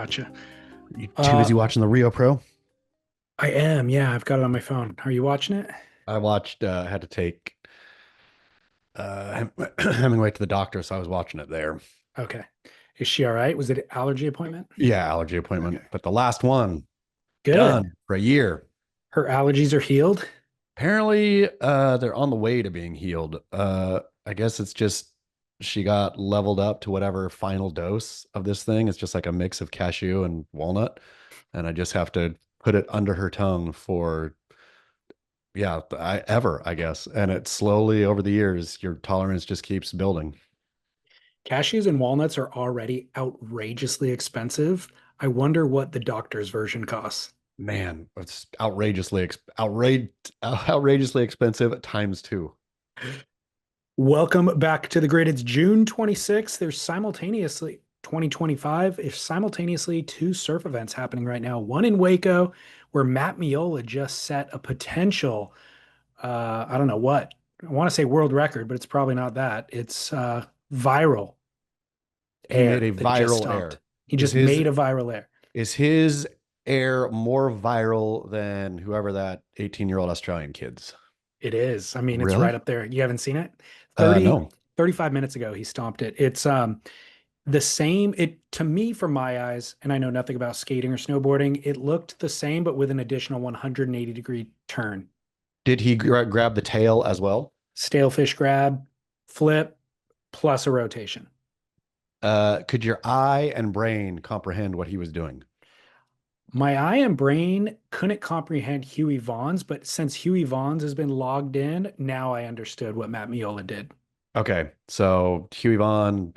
Gotcha. You too busy watching the Rio Pro? I am. Yeah, I've got it on my phone. Are you watching it? I watched, had to take Hemingway to the doctor, so I was watching it there. Okay. Is she all right? Was it an allergy appointment? Yeah, allergy appointment. Okay. But the last one, Good. done for a year. Her allergies are healed. Apparently, they're on the way to being healed. I guess it's just she got leveled up to whatever final dose of this thing. It's just like a mix of cashew and walnut. And I just have to put it under her tongue for yeah, I guess. And it slowly over the years, your tolerance just keeps building. Cashews and walnuts are already outrageously expensive. I wonder what the doctor's version costs. Man, it's outrageously expensive at times too. Welcome back to the grid. It's June 26th. There's simultaneously 2025. There's simultaneously two surf events happening right now. One in Waco, where Matt Meola just set a potential I don't know what. I want to say world record, but it's probably not that. It's viral He made air a that he just viral stomped. air. He Is just his made a viral air. is his air more viral than whoever that 18-year-old Australian kid's? It is. I mean, it's right Really? up there. You haven't seen it? 30, No. 35 minutes ago, he stomped it. It's the same. It to me, from my eyes, and I know nothing about skating or snowboarding, it looked the same, but with an additional 180-degree turn. Did he grab the tail as well? Stale fish grab, flip, plus a rotation. Could your eye and brain comprehend what he was doing? My eye and brain couldn't comprehend Hughie Vaughn's, but since Hughie Vaughn's has been logged in, now I understood what Matt Miola did. Okay, so Huey Vaughn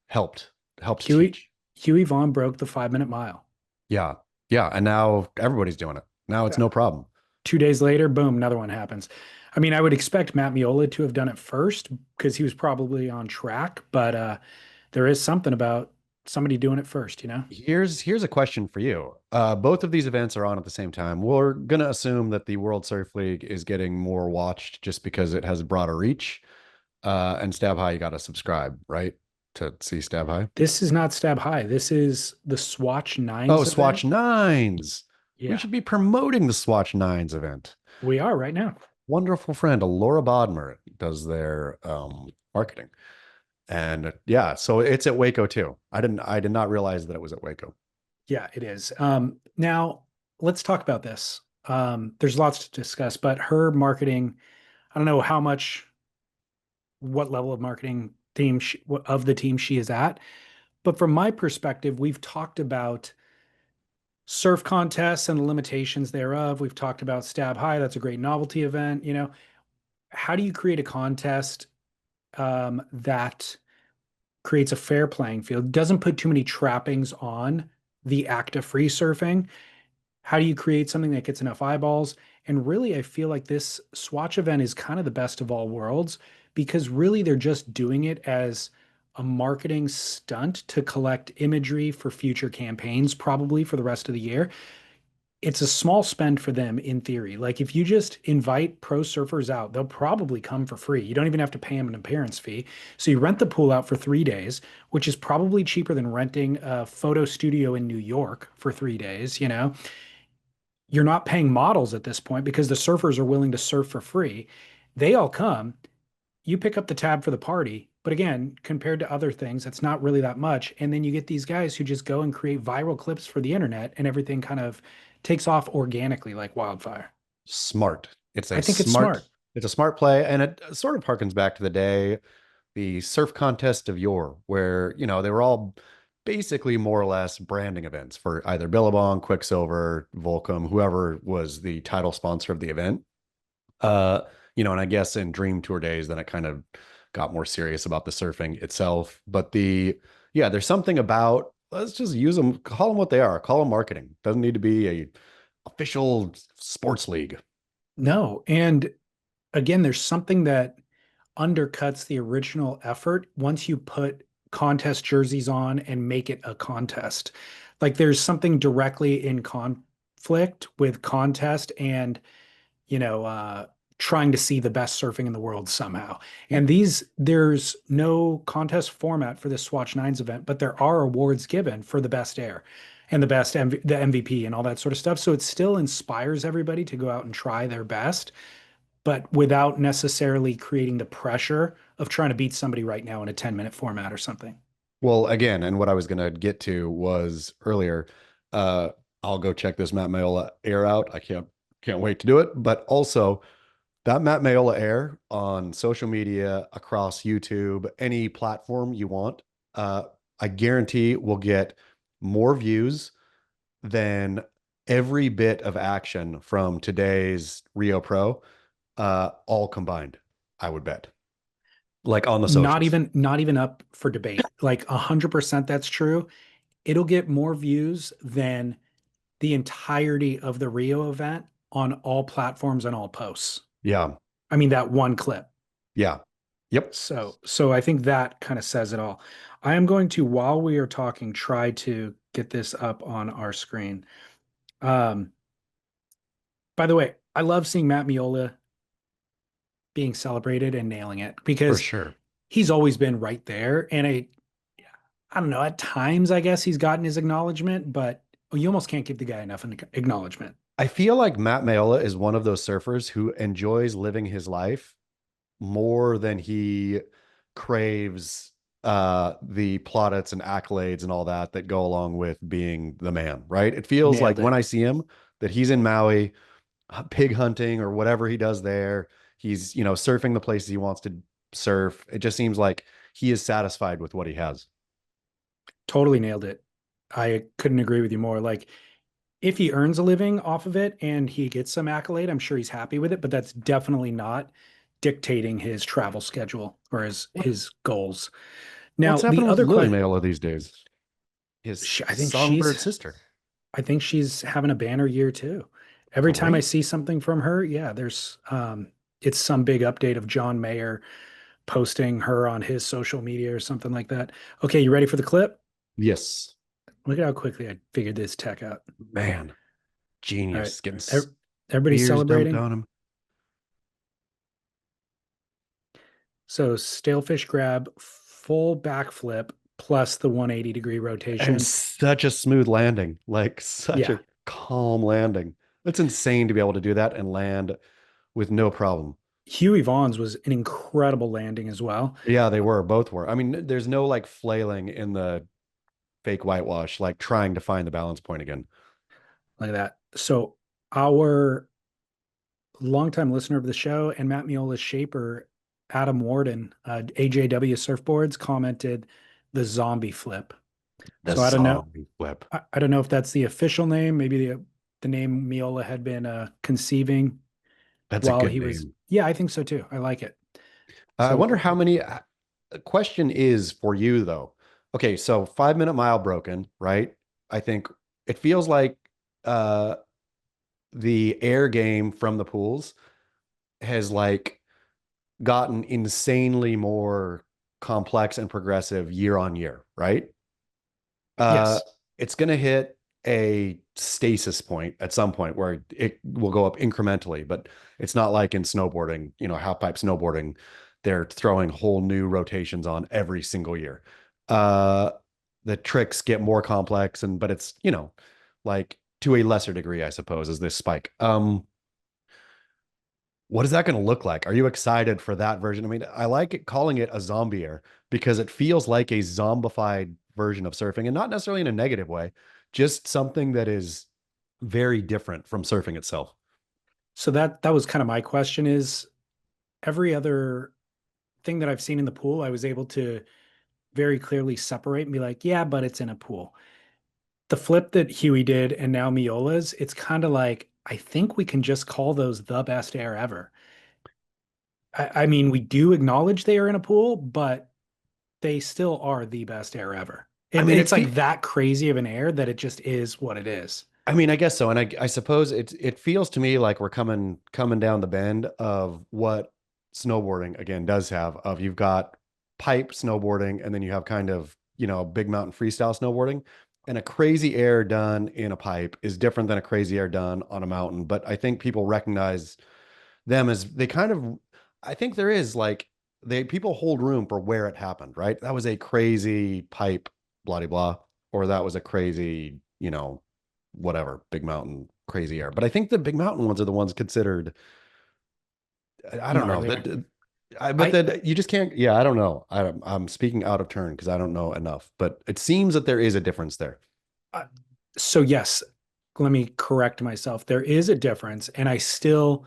helped helped Hughie teach. Hughie Vaughn broke the 5 minute mile. Yeah, yeah, and now everybody's doing it. Now it's Yeah. no problem. 2 days later, boom, another one happens. I mean, I would expect Matt Miola to have done it first because he was probably on track, but there is something about somebody doing it first, you know? Here's a question for you. Both of these events are on at the same time. We're gonna assume that the World Surf League is getting more watched just because it has a broader reach. And Stab High, you got to subscribe, right, to see Stab High. This is not Stab High. This is the Swatch Oh, Nines Swatch event. Nines. We Yeah, should be promoting the Swatch Nines event. we are right now. Wonderful friend, Laura Bodmer, does their marketing. And yeah, so it's at Waco too. I did not realize that it was at Waco. Yeah, it is. Now let's talk about this. There's lots to discuss, but her marketing, I don't know how much, what level of marketing team of the team she is at, but from my perspective, we've talked about surf contests and the limitations thereof. We've talked about Stab High. That's a great novelty event. You know, how do you create a contest that creates a fair playing field, doesn't put too many trappings on the act of free surfing? How do you create something that gets enough eyeballs? And really, I feel like this Swatch event is kind of the best of all worlds because really they're just doing it as a marketing stunt to collect imagery for future campaigns, probably for the rest of the year. It's a small spend for them in theory. Like if you just invite pro surfers out, they'll probably come for free. You don't even have to pay them an appearance fee. So you rent the pool out for 3 days, which is probably cheaper than renting a photo studio in New York for 3 days, you know? You're not paying models at this point because the surfers are willing to surf for free. They all come, you pick up the tab for the party. But again, compared to other things, that's not really that much. And then you get these guys who just go and create viral clips for the internet and everything kind of takes off organically like wildfire. Smart. It's I a think it's smart, smart. it's a smart play, and it sort of harkens back to the day, the surf contest of yore, where they were all basically more or less branding events for either Billabong, Quiksilver, Volcom, whoever was the title sponsor of the event. Uh, and I guess in Dream Tour days, then it kind of got more serious about the surfing itself. But yeah, there's something about let's just use them, call them what they are, call them marketing. Doesn't need to be a official sports league. No. And again, there's something that undercuts the original effort once you put contest jerseys on and make it a contest. Like there's something directly in conflict with contest and trying to see the best surfing in the world somehow. And there's no contest format for this Swatch Nines event, but there are awards given for the best air. and the MVP and all that sort of stuff. So it still inspires everybody to go out and try their best, but without necessarily creating the pressure of trying to beat somebody right now in a 10-minute format or something. Well, again, and what I was going to get to was earlier. Uh, I'll go check this Matt Mayola air out. I can't wait to do it. But also that Matt Mayola air on social media, across YouTube, any platform you want, uh, I guarantee will get more views than every bit of action from today's Rio Pro, all combined. I would bet, like on the socials. Not even up for debate. Like 100% that's true. It'll get more views than the entirety of the Rio event on all platforms and all posts. Yeah, I mean, that one clip. yeah, yep, So I think that kind of says it all. I am going to, while we are talking, try to get this up on our screen. Um, by the way, I love seeing Matt Meola being celebrated and nailing it for because sure. he's always been right there. And I don't know, at times I guess he's gotten his acknowledgement, but you almost can't give the guy enough acknowledgement. I feel like Matt Mayola is one of those surfers who enjoys living his life more than he craves the plaudits and accolades and all that that go along with being the man, right? It feels like Nailed when it. I see him that he's in Maui pig hunting or whatever he does there. He's, surfing the places he wants to surf. It just seems like he is satisfied with what he has. Totally nailed it. I couldn't agree with you more. Like, if he earns a living off of it and he gets some accolade, I'm sure he's happy with it, but that's definitely not dictating his travel schedule or his goals. What's Now, the happening with other Lily question, Mayola these days? His I think songbird sister. I think she's having a banner year too. Every time I Great. see something from her, yeah, it's some big update of John Mayer posting her on his social media or something like that. Okay, you ready for the clip? Yes. Look at how quickly I figured this tech out. Man, All right. genius. Getting Everybody's spears dumped celebrating. on him. So stalefish grab, full backflip plus the 180-degree And rotation. such a smooth landing, like such Yeah. a calm landing. It's insane to be able to do that and land with no problem. Hughie Vaughn's was an incredible landing as well. Yeah, they were. Both were. I mean, there's no like flailing in the fake whitewash, like trying to find the balance point again. Look at that. So our longtime listener of the show and Matt Miola's shaper, Adam Warden, AJW Surfboards, commented the zombie flip. The So I don't know. zombie flip. I don't know if that's the official name. Maybe the name Miola had been conceiving That's a while good he was. name. Yeah, I think so too. I like it. I wonder So how many. Question is for you though. Okay, so 5 minute mile broken, right? I think it feels like uh the air game from the pools has like gotten insanely more complex and progressive year on year, right? Uh, yes, it's going to hit a stasis point at some point where it will go up incrementally, but it's not like in snowboarding, half pipe snowboarding, they're throwing whole new rotations on every single year. Uh, the tricks get more complex but it's, like to a lesser degree, I suppose, is this spike. What is that going to look like? Are you excited for that version? I mean, I like calling it a zombie air because it feels like a zombified version of surfing and not necessarily in a negative way, just something that is very different from surfing itself. so that was kind of my question is every other thing that I've seen in the pool, I was able to very clearly separate and be like, yeah, but it's in a pool. The flip that Huey did and now Miola's, it's kind of like, I think we can just call those the best air ever. I mean, we do acknowledge they are in a pool, but they still are the best air ever. I mean, It's like that crazy of an air that it just is what it is. I guess so. And I suppose it feels to me like we're coming down the bend of what snowboarding again does have of you've got pipe snowboarding and then you have kind of, big mountain freestyle snowboarding. And a crazy air done in a pipe is different than a crazy air done on a mountain. But I think people recognize them as they kind of I think there is like they people hold room for where it happened, right? That was a crazy pipe, blah blah blah, or that was a crazy you know, whatever, big mountain, crazy air. But I think the big mountain ones are the ones considered, I don't know Gnarlier. that. But I then you just can't. Yeah, I don't know. I'm speaking out of turn because I don't know enough. But it seems that there is a difference there. uh, so yes, let me correct myself. There is a difference, and I still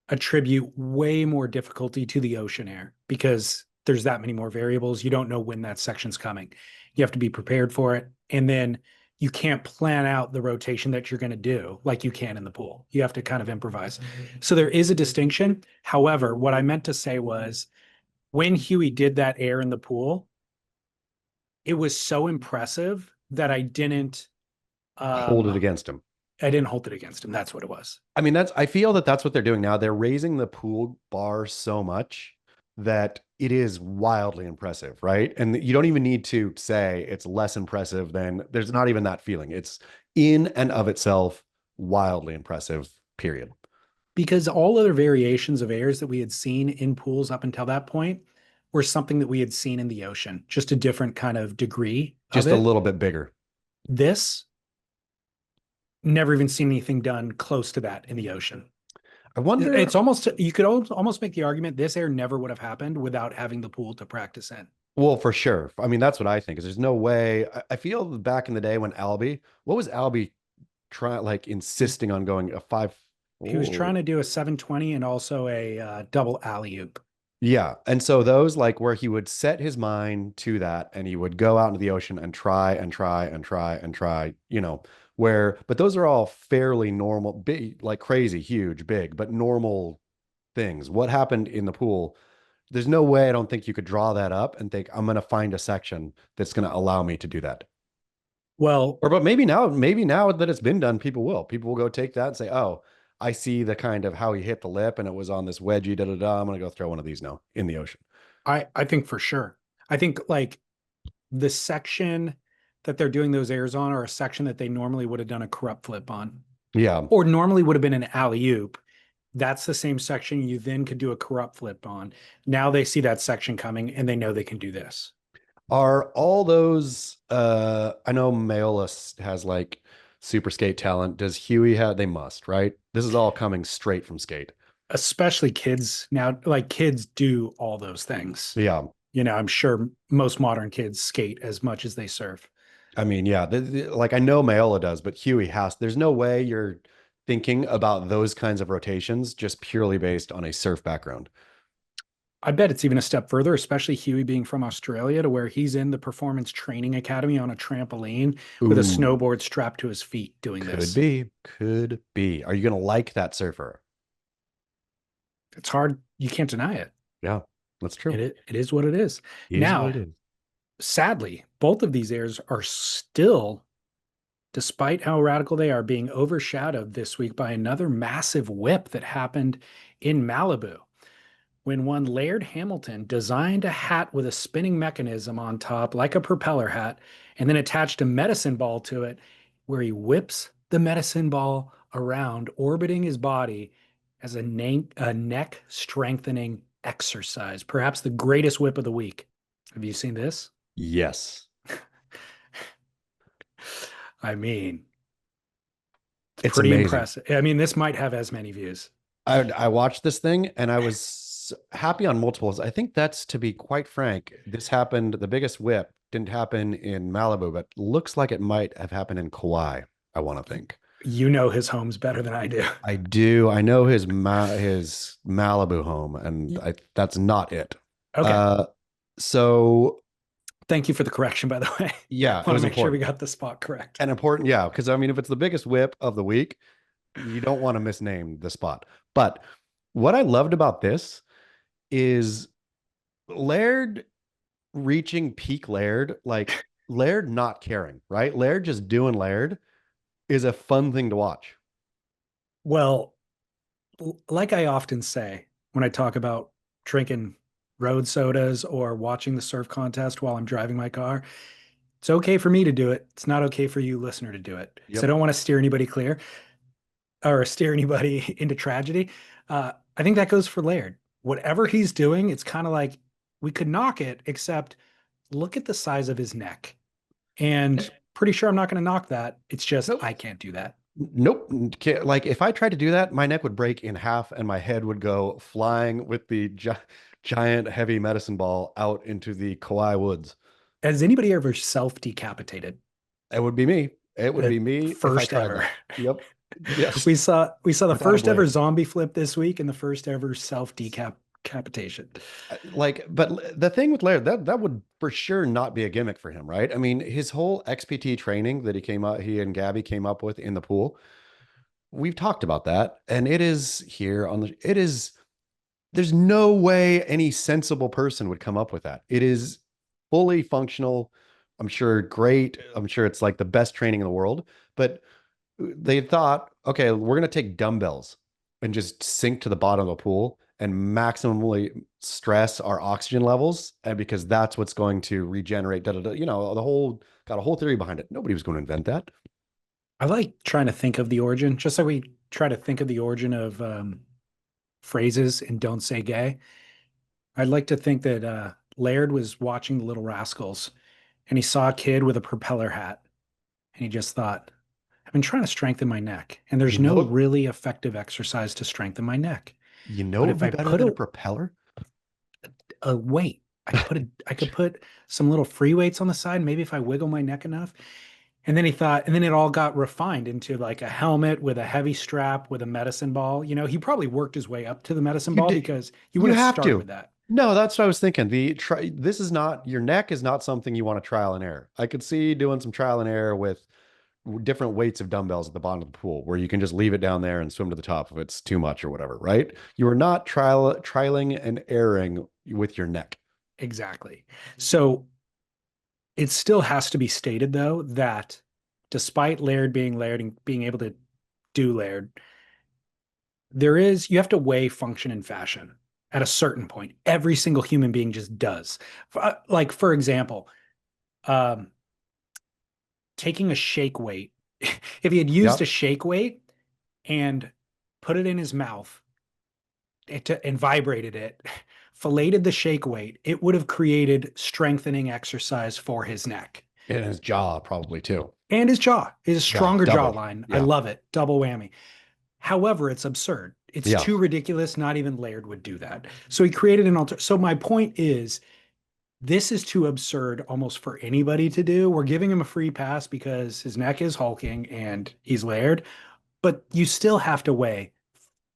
attribute way more difficulty to the ocean air because there's that many more variables. You don't know when that section's coming. You have to be prepared for it. And then you can't plan out the rotation that you're going to do like you can in the pool. You have to kind of improvise. So there is a distinction. However, what I meant to say was when Hughie did that air in the pool, it was so impressive that Hold um it against him. I didn't hold it against him. That's what it was. I mean, I feel that that's what they're doing now. They're raising the pool bar so much that it is wildly impressive, right? And you don't even need to say it's less impressive than there's not even that feeling. It's in and of itself wildly impressive, period. Because all other variations of airs that we had seen in pools up until that point were something that we had seen in the ocean, just a different kind of degree of Just a it. little bit bigger. This, never even seen anything done close to that in the ocean. I wonder. It's almost, you could almost make the argument this air never would have happened without having the pool to practice in. Well, for sure. I mean, that's what I think is there's no way. I feel back in the day when Albie, what was Albie trying, like insisting on going a five? He was trying Oh, to do a 720 and also a double alley oop. yeah. And so those like where he would set his mind to that and he would go out into the ocean and try and try and try and try, but those are all fairly normal, big, like crazy, huge, big, but normal things. What happened in the pool? There's no way I don't think you could draw that up and think I'm going to find a section that's going to allow me to do that. Well, Or, but maybe now that it's been done, people will go take that and say, oh, I see the kind of how he hit the lip and it was on this wedgie, da da da. I'm going to go throw one of these now in the ocean. I think for sure. I think like the section that they're doing those airs on are a section that they normally would have done a corrupt flip on, Yeah. or normally would have been an alley oop. That's the same section you then could do a corrupt flip on. Now they see that section coming and they know they can do this. Are all those, I know Meola has like super skate talent. Does Hughie have, they must, right? This is all coming straight from skate. Especially kids now, like kids do all those things. Yeah. I'm sure most modern kids skate as much as they surf. I mean, yeah, like I know Meola does, but Hughie has. There's no way you're thinking about those kinds of rotations just purely based on a surf background. I bet it's even a step further, especially Huey being from Australia, to where he's in the performance training academy on a trampoline with a Ooh, snowboard strapped to his feet doing could this. be, could be. Are you gonna like that surfer? It's hard. You can't deny it. Yeah, that's true. It is what it is. It is what it Now, is. sadly, both of these airs are still, despite how radical they are, being overshadowed this week by another massive whip that happened in Malibu, when one Laird Hamilton designed a hat with a spinning mechanism on top, like a propeller hat, and then attached a medicine ball to it, where he whips the medicine ball around, orbiting his body as a neck strengthening exercise. Perhaps the greatest whip of the week. Have you seen this? Yes, I mean, it's it's pretty amazing. impressive. I mean, this might have as many views. I watched this thing and I was happy on multiples. I think that's, to be quite frank, this happened. The biggest whip didn't happen in Malibu, but looks like it might have happened in Kauai. I want to think. You know his homes better than I do. I do. I know his Malibu home, and that's not it. Okay. Uh, so Thank you for the correction, by the way. yeah, it Want to was make sure we important got the spot correct. and important. Yeah, because I mean, if it's the biggest whip of the week, you don't want to misname the spot. But what I loved about this is Laird reaching peak Laird, like Laird not caring, right? Laird just doing Laird is a fun thing to watch. Well, like I often say when I talk about drinking road sodas or watching the surf contest while I'm driving my car, it's okay for me to do it. It's not okay for you, listener, to do it. So I Yep. don't want to steer anybody clear or steer anybody into tragedy. I think that goes for Laird. Whatever he's doing, it's kind of like we could knock it, except look at the size of his neck. And pretty sure I'm not going to knock that. It's just Nope. I can't do that. Nope. Like if I tried to do that, my neck would break in half and my head would go flying with the giant heavy medicine ball out into the Kauai woods. Has anybody ever self decapitated? It would be me. It would The be me if I first tried ever. that. Yep. Yes. We saw the Without a first ever blame. zombie flip this week and the first ever self decapitation. Like, but the thing with Laird, that would for sure not be a gimmick for him, right? I mean, his whole XPT training that he and Gabby came up with in the pool, we've talked about that, and it is here on the, it is, there's no way any sensible person would come up with that. It is fully functional. I'm sure great. I'm sure it's like the best training in the world, but they thought, okay, we're going to take dumbbells and just sink to the bottom of the pool and maximally stress our oxygen levels. And because that's what's going to regenerate, you know, got a whole theory behind it. Nobody was going to invent that. I like trying to think of the origin, just like we try to think of the origin of phrases in Don't Say Gay. I'd like to think that Laird was watching The Little Rascals and he saw a kid with a propeller hat and he just thought, I've been trying to strengthen my neck, and You there's no know, really effective exercise to strengthen my neck. you know, But it'd if be I better put than a propeller. a weight, I could put some little free weights on the side, maybe if I wiggle my neck enough. And then he thought, and then it all got refined into like a helmet with a heavy strap with a medicine ball. You know, he probably worked his way up to the medicine You ball did. because you You wouldn't have start to. with that. No, that's what I was thinking. This is not your neck is not something you want to trial and error. I could see doing some trial and error with different weights of dumbbells at the bottom of the pool where you can just leave it down there and swim to the top if it's too much or whatever, right? You are not trialing and erring with your neck. Exactly. So it still has to be stated, though, that despite Laird being Laird and being able to do Laird, you have to weigh function and fashion at a certain point. Every single human being just does. Like, for example, um, taking a shake weight, if he had used a Yep. shake weight and put it in his mouth and vibrated it, filleted the shake weight, it would have created strengthening exercise for his neck And his jaw probably too. and his jaw, his Yeah, stronger double. jawline. I Yeah. love it. Double whammy. However, it's absurd. It's Yeah. too ridiculous. Not even Laird would do that. So he created an alter. So my point is, this is too absurd almost for anybody to do. We're giving him a free pass because his neck is hulking and he's Laird, but you still have to weigh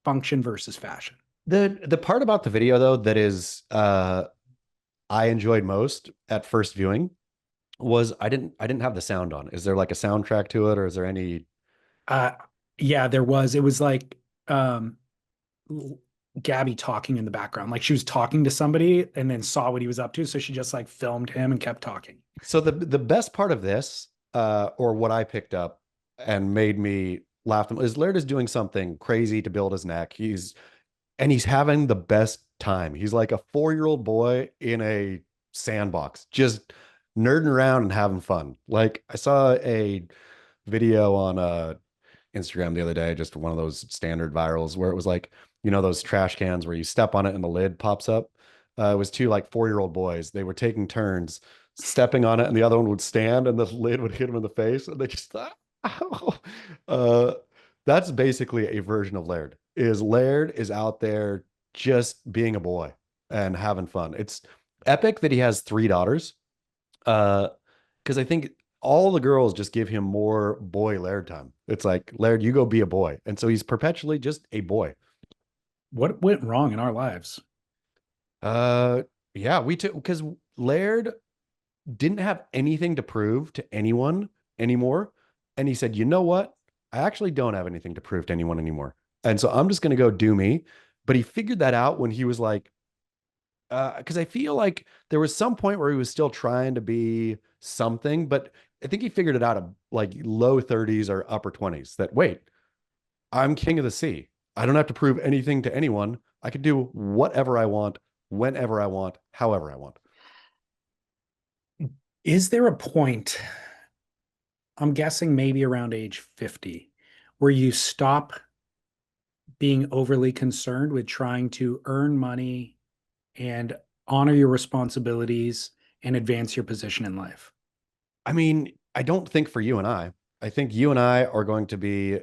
function versus fashion. The part about the video though that is I enjoyed most at first viewing was I didn't have the sound on. Is there like a soundtrack to it or is there any Uh, yeah, there was. It was like um, Gabby talking in the background. Like she was talking to somebody and then saw what he was up to. So she just like filmed him and kept talking. So the best part of this, or what I picked up and made me laugh, is Laird is doing something crazy to build his neck. He's having the best time. He's like a 4-year-old boy in a sandbox, just nerding around and having fun. Like I saw a video on Instagram the other day, just one of those standard virals where it was like, you know, those trash cans where you step on it and the lid pops up. It was two like 4-year-old boys. They were taking turns stepping on it, and the other one would stand, and the lid would hit him in the face, and they just thought, ow. Uh, that's basically a version of Laird. Laird is out there just being a boy and having fun. It's epic that he has 3 daughters. Because I think all the girls just give him more boy Laird time. It's like, Laird, you go be a boy. And so he's perpetually just a boy. What went wrong in our lives? Uh, yeah, we took because Laird didn't have anything to prove to anyone anymore. And he said, you know what? I actually don't have anything to prove to anyone anymore. And so I'm just going to go do me. But he figured that out when he was like, because I feel like there was some point where he was still trying to be something, but I think he figured it out at like low 30s or upper 20s that wait, I'm king of the sea. I don't have to prove anything to anyone. I can do whatever I want, whenever I want, however I want. Is there a point, I'm guessing maybe around age 50, where you stop being overly concerned with trying to earn money and honor your responsibilities and advance your position in life? I mean, I don't think for you and I think you and I are going to be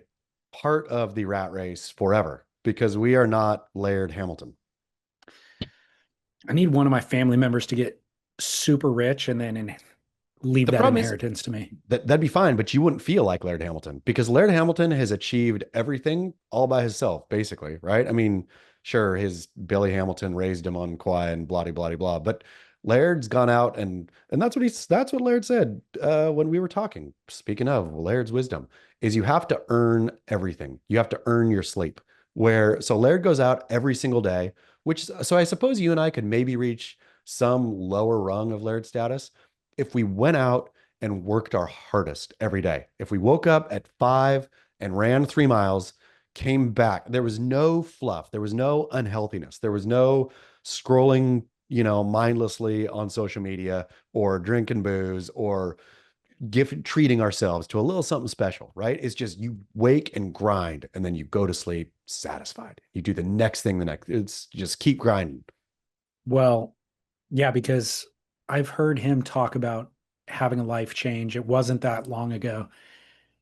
part of the rat race forever because we are not Laird Hamilton. I need one of my family members to get super rich and then leave The that problem is inheritance to me. that'd be fine, but you wouldn't feel like Laird Hamilton because Laird Hamilton has achieved everything all by himself, basically, right? I mean, sure, his Billy Hamilton raised him on Kauai and blah blah blah, but Laird's gone out and that's what Laird said when we were talking. Speaking of Laird's wisdom, is you have to earn everything. You have to earn your sleep. Where so Laird goes out every single day, which so I suppose you and I could maybe reach some lower rung of Laird status if we went out and worked our hardest every day. If we woke up at 5 and ran 3 miles, came back, there was no fluff, there was no unhealthiness, there was no scrolling, mindlessly on social media or drinking booze or treating ourselves to a little something special, right? It's just you wake and grind and then you go to sleep satisfied. You do the next thing the next. It's just keep grinding. Well, yeah, because I've heard him talk about having a life change. It wasn't that long ago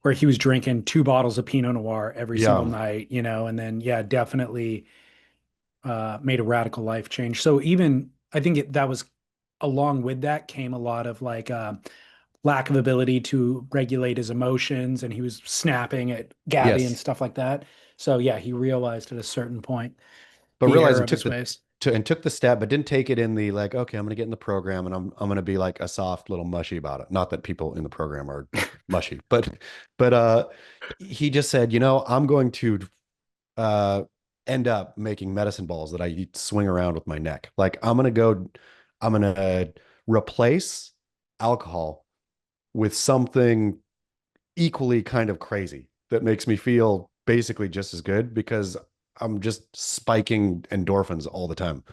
where he was drinking 2 bottles of Pinot Noir every single Yeah. night, and then, yeah, definitely made a radical life change. So even I think that was along with that came a lot of like lack of ability to regulate his emotions, and he was snapping at Gabby and Yes. stuff like that. So yeah, he realized at a certain point But the realized error and of took his the ways. took the step, but didn't take it in the like, okay, I'm gonna get in the program and I'm gonna be like a soft little mushy about it. Not that people in the program are mushy, but he just said, I'm going to uh end up making medicine balls that I swing around with my neck. Like I'm gonna replace alcohol with something equally kind of crazy that makes me feel basically just as good because I'm just spiking endorphins all the time.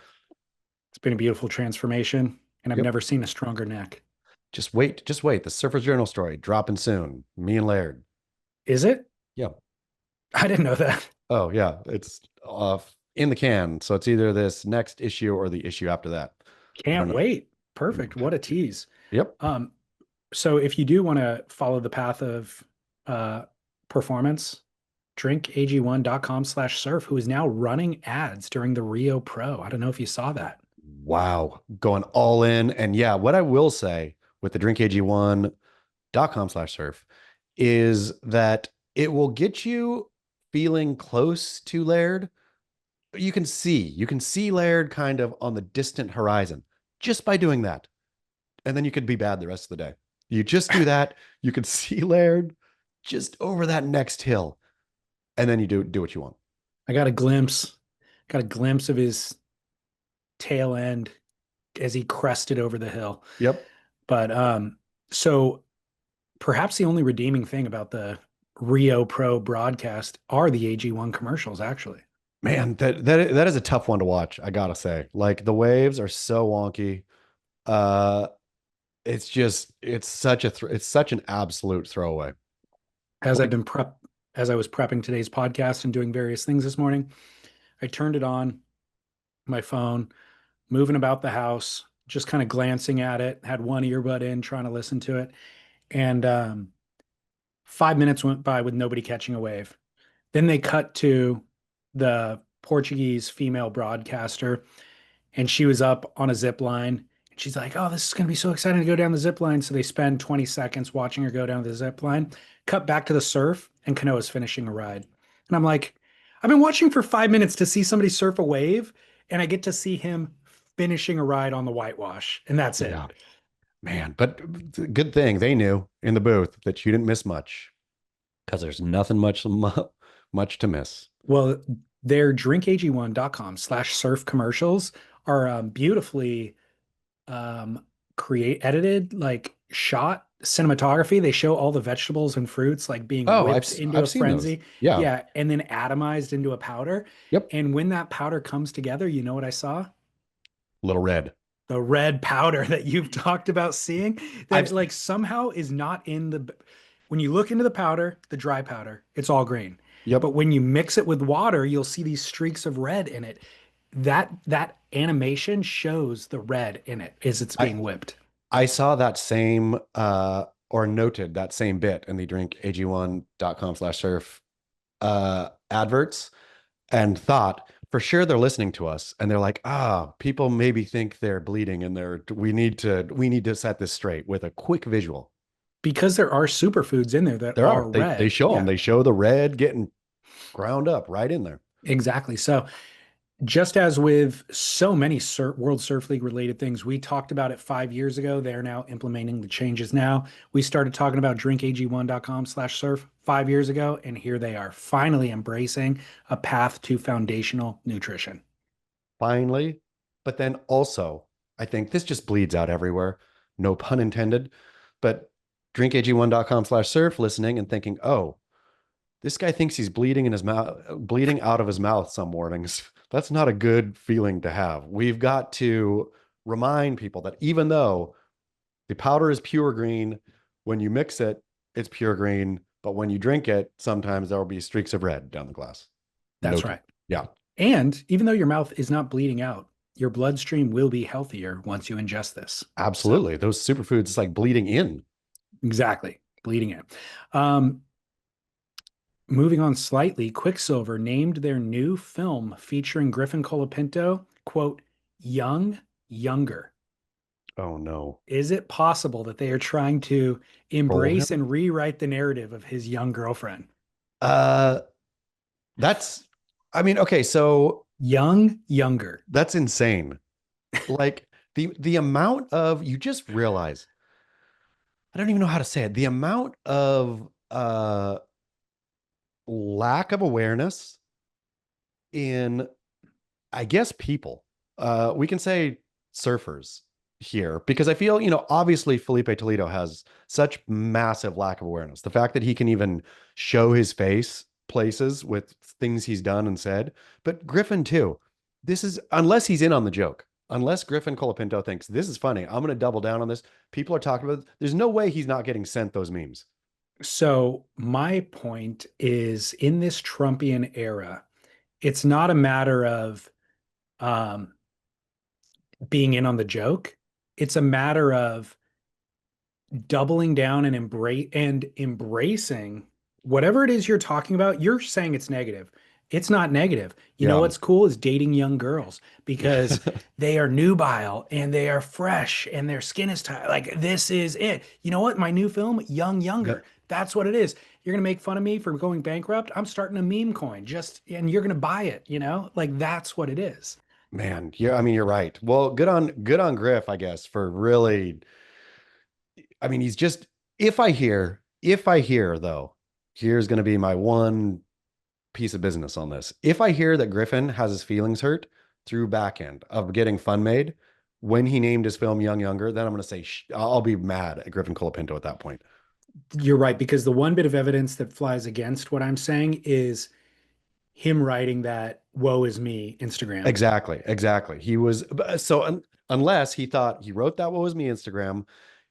It's been a beautiful transformation, and I've Yep. never seen a stronger neck. Just wait, just wait. The Surface Journal story dropping soon. Me and Laird. Is it? Yeah. I didn't know that. Oh yeah, it's in the can. So it's either this next issue or the issue after that. I don't Can't know. wait. Perfect. What a tease. Yep. Um, so if you do want to follow the path of uh, performance, drinkag1.com/surf, who is now running ads during the Rio Pro. I don't know if you saw that. Wow. Going all in. And yeah, what I will say with the drinkag1.com/surf is that it will get you feeling close to Laird. You can see Laird kind of on the distant horizon just by doing that. And then you could be bad the rest of the day. You just do that, you could see Laird just over that next hill, and then you do what you want. I got a glimpse of his tail end as he crested over the hill. Yep. But so perhaps the only redeeming thing about the Rio Pro broadcast are the AG1 commercials, actually. Man, that is a tough one to watch, I gotta say. Like the waves are so wonky. Uh it's such an absolute throwaway. As I've Like, been prep as I was prepping today's podcast and doing various things this morning, I turned it on, my phone, moving about the house, just kind of glancing at it, had one earbud in, trying to listen to it. And 5 minutes went by with nobody catching a wave. Then they cut to the Portuguese female broadcaster, and she was up on a zip line. And she's like, "Oh, this is going to be so exciting to go down the zip line." So they spend 20 seconds watching her go down the zip line, cut back to the surf, and Kanoa's finishing a ride. And I'm like, I've been watching for 5 minutes to see somebody surf a wave, and I get to see him finishing a ride on the whitewash, and that's yeah, it. man. But good thing they knew in the booth that you didn't miss much because there's nothing much to miss. Well, their drinkag1.com/surf commercials are beautifully create edited, like shot cinematography. They show all the vegetables and fruits like being Oh, whipped into a I've seen those. frenzy. Yeah. Yeah, and then atomized into a powder. Yep. And when that powder comes together, you know what I saw? Little red. The red powder that you've talked about seeing that I've like somehow is not in the when you look into the powder, the dry powder, it's all green. Yep. But when you mix it with water, you'll see these streaks of red in it. That animation shows the red in it as it's I being whipped. I saw that same or noted that same bit in the drinkag1.com/surf adverts and thought for sure they're listening to us and they're like, people maybe think they're bleeding and we need to set this straight with a quick visual. Because there are superfoods in there that There are are. They red. show them. Yeah, They show the red getting ground up right in there. exactly. So just as with so many World Surf League related things, we talked about it 5 years ago. They're now implementing the changes now. We started talking about drinkag1.com/surf 5 years ago, and here they are finally embracing a path to foundational nutrition. Finally. But then also, I think this just bleeds out everywhere. No pun intended. But drinkag1.com/surf listening and thinking, oh, this guy thinks he's bleeding in his mouth, bleeding out of his mouth some mornings. That's not a good feeling to have. We've got to remind people that even though the powder is pure green, when you mix it, it's pure green. But when you drink it, sometimes there will be streaks of red down the glass. That's Noted. right. Yeah, And even though your mouth is not bleeding out, your bloodstream will be healthier once you ingest this. absolutely. Those superfoods, it's like bleeding in. Exactly. Bleeding it. Um, Moving on slightly, Quiksilver named their new film featuring Griffin Colapinto, quote, young, younger. Oh no. Is it possible that they are trying to Troll embrace him? and rewrite the narrative of his young girlfriend? Uh that's I mean, okay, so Young, younger. that's insane. Like the amount of you just realize, I don't even know how to say it. The amount of lack of awareness in, I guess, people. We can say surfers here because I feel, obviously Felipe Toledo has such massive lack of awareness. The fact that he can even show his face places with things he's done and said, but Griffin too. This is, unless he's in on the joke, unless Griffin Colapinto thinks this is funny, I'm going to double down on this. People are talking about it. There's no way he's not getting sent those memes. So, my point is in this Trumpian era, it's not a matter of um, being in on the joke. It's a matter of doubling down and embracing whatever it is you're talking about. You're saying it's negative. It's not negative. You know Yeah. what's cool is dating young girls because they are nubile and they are fresh and their skin is tight. Like this is it. You know what? My new film, Young Younger. Yep. That's what it is. You're gonna make fun of me for going bankrupt. I'm starting a meme coin and you're gonna buy it, Like that's what it is. Man, yeah, I mean, you're right. Well, good on Griff, I guess, for really, I mean, he's just, if I hear though, here's going to be my one piece of business on this. If I hear that Griffin has his feelings hurt through back end of getting fun made when he named his film Young Younger, then I'm going to say, I'll be mad at Griffin Colapinto at that point. You're right, because the one bit of evidence that flies against what I'm saying is him writing that "woe is me" Instagram. Exactly, exactly. He was so unless he thought he wrote that what was me Instagram,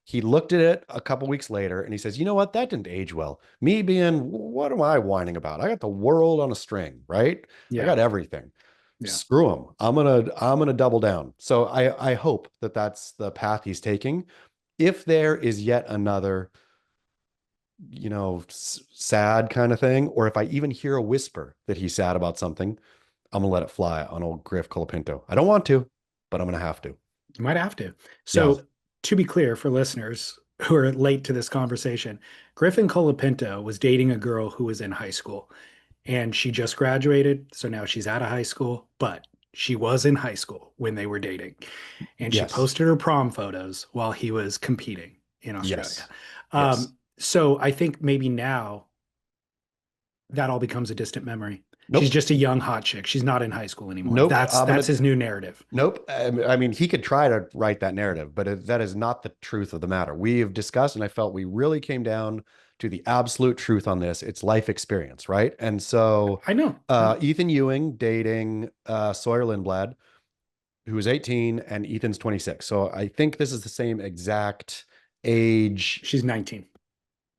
he looked at it a couple weeks later and he says, "You know what? That didn't age well. Me being, what am I whining about? I got the world on a string, right? I Yeah, got everything. yeah. Screw him. I'm gonna double down." So I hope that that's the path he's taking. If there is yet another, sad kind of thing, or if I even hear a whisper that he's sad about something, I'm gonna let it fly on old Griff Colapinto. I don't want to, but I'm gonna have to. You might have to. Yeah. So, to be clear for listeners who are late to this conversation, Griffin Colapinto was dating a girl who was in high school and she just graduated. So now she's out of high school, but she was in high school when they were dating. And she Yes. posted her prom photos while he was competing in Australia. Yes. Yes. So I think maybe now that all becomes a distant memory. She's Nope. just a young hot chick. She's not in high school anymore. Nope. That's his new narrative. Nope. I mean, he could try to write that narrative, but that is not the truth of the matter. We have discussed, and I felt we really came down to the absolute truth on this. It's life experience, right? And so, I know. Ethan Ewing dating Sawyer Lindblad, who is 18, and Ethan's 26. So I think this is the same exact age. She's 19.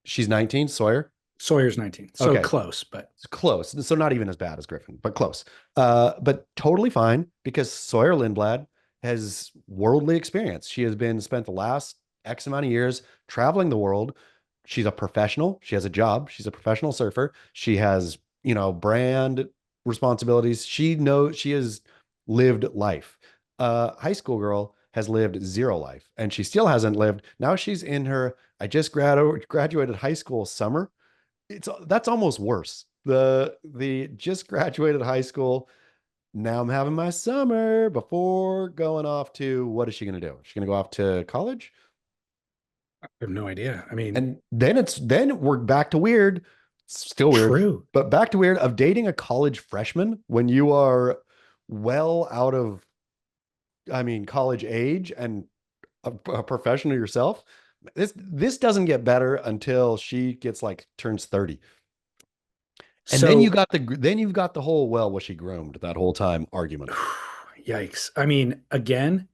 She's 19, Sawyer. Sawyer's 19. So Okay. close, but It's close. So not even as bad as Griffin, but close. But totally fine because Sawyer Lindblad has worldly experience. She has been spent the last X amount of years traveling the world. She's a professional. She has a job. She's a professional surfer. She has, brand responsibilities. She has lived life. High school girl has lived zero life, and she still hasn't lived. Now she's in her, I just graduated high school summer. That's almost worse. The just graduated high school. Now I'm having my summer before going off to, what is she going to do? She's going to go off to college. I have no idea. I mean, And then we're back to weird, still weird, true. but back to weird of dating a college freshman when you are well out of, college age and a professional yourself. This doesn't get better until she gets like turns 30. And then So, you've got the whole, well, was she groomed that whole time argument. yikes. I mean, again,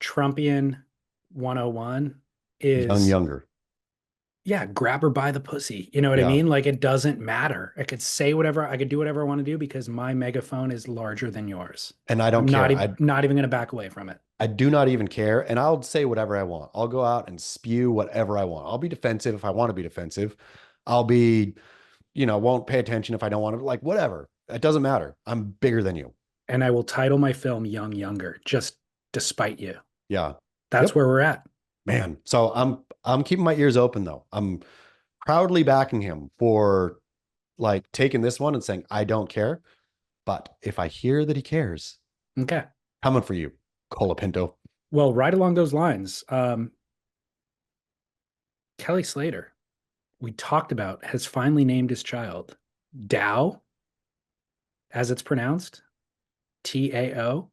Trumpian 101 is, Younger. yeah, grab her by the pussy. You know what I Yeah. mean? Like it doesn't matter. I could say whatever, I could do whatever I want to do because my megaphone is larger than yours. And I don't I'm not care. even not even going to back away from it. I do not even care. And I'll say whatever I want. I'll go out and spew whatever I want. I'll be defensive if I want to be defensive. I'll be, won't pay attention if I don't want to, like, whatever. It doesn't matter. I'm bigger than you. And I will title my film Young Younger just despite you. Yeah. That's Yep. where we're at. Man. So I'm keeping my ears open though. I'm proudly backing him for like taking this one and saying, I don't care. But if I hear that he cares, Okay. coming for you, Colapinto. Well, right along those lines, Kelly Slater, we talked about, has finally named his child Tao, as it's pronounced, Tao.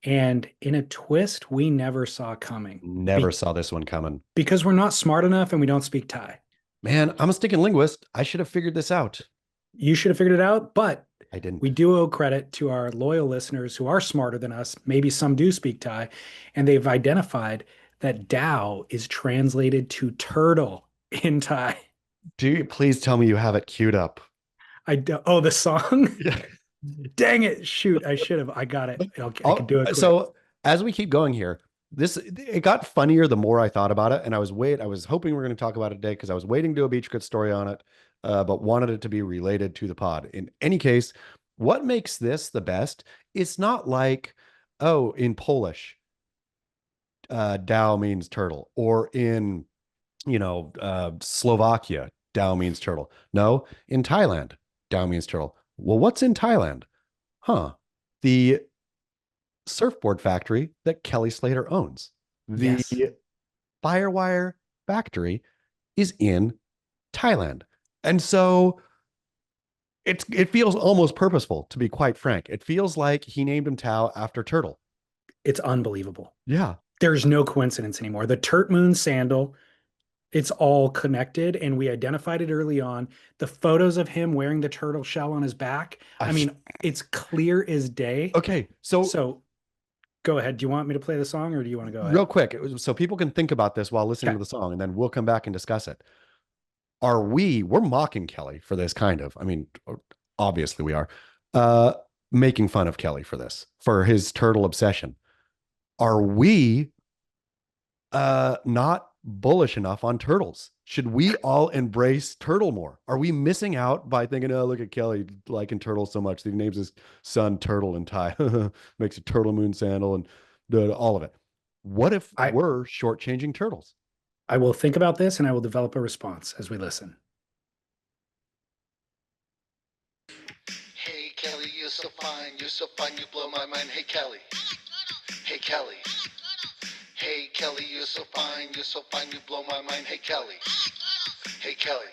And in a twist we never saw coming. Never saw this one coming. Because we're not smart enough and we don't speak Thai. Man, I'm a sticking linguist. I should have figured this out. You should have figured it out, but I didn't. we do owe credit to our loyal listeners who are smarter than us. Maybe some do speak Thai, and they've identified that Dao is translated to turtle in Thai. Do you please tell me you have it queued up? Oh, the song? Yeah. Dang it. Shoot, I should have. I got it. I can do it quick. So as we keep going here, it got funnier the more I thought about it. And I was hoping we were going to talk about it today because I was waiting to do a Beach Good story on it, but wanted it to be related to the pod. In any case, what makes this the best? It's not like, oh, in Polish, Dao means turtle, or in, Slovakia, Dao means turtle. No, in Thailand, Dao means turtle. Well, what's in Thailand? The surfboard factory that Kelly Slater owns. The Yes. Firewire factory is in Thailand. And so it feels almost purposeful, to be quite frank. It feels like he named him Tao after turtle. It's unbelievable. Yeah. There's no coincidence anymore. The Turt Moon sandal, it's all connected, and we identified it early on. The photos of him wearing the turtle shell on his back, I mean, it's clear as day. Okay. So go ahead. Do you want me to play the song or do you want to go ahead? Real quick, so people can think about this while listening to the song, and then we'll come back and discuss it. We're mocking Kelly for this kind of, obviously we are, making fun of Kelly for this, for his turtle obsession. Are we not bullish enough on turtles? Should we all embrace turtle more? Are we missing out by thinking, oh, look at Kelly liking turtles so much that he names his son Turtle in Thai, makes a turtle moon sandal and all of it? What if we're shortchanging turtles? I will think about this and I will develop a response as we listen. Hey Kelly, you're so fine, you blow my mind. Hey Kelly, hey Kelly. Hey Kelly, you're so fine, you blow my mind. Hey Kelly, hey Kelly.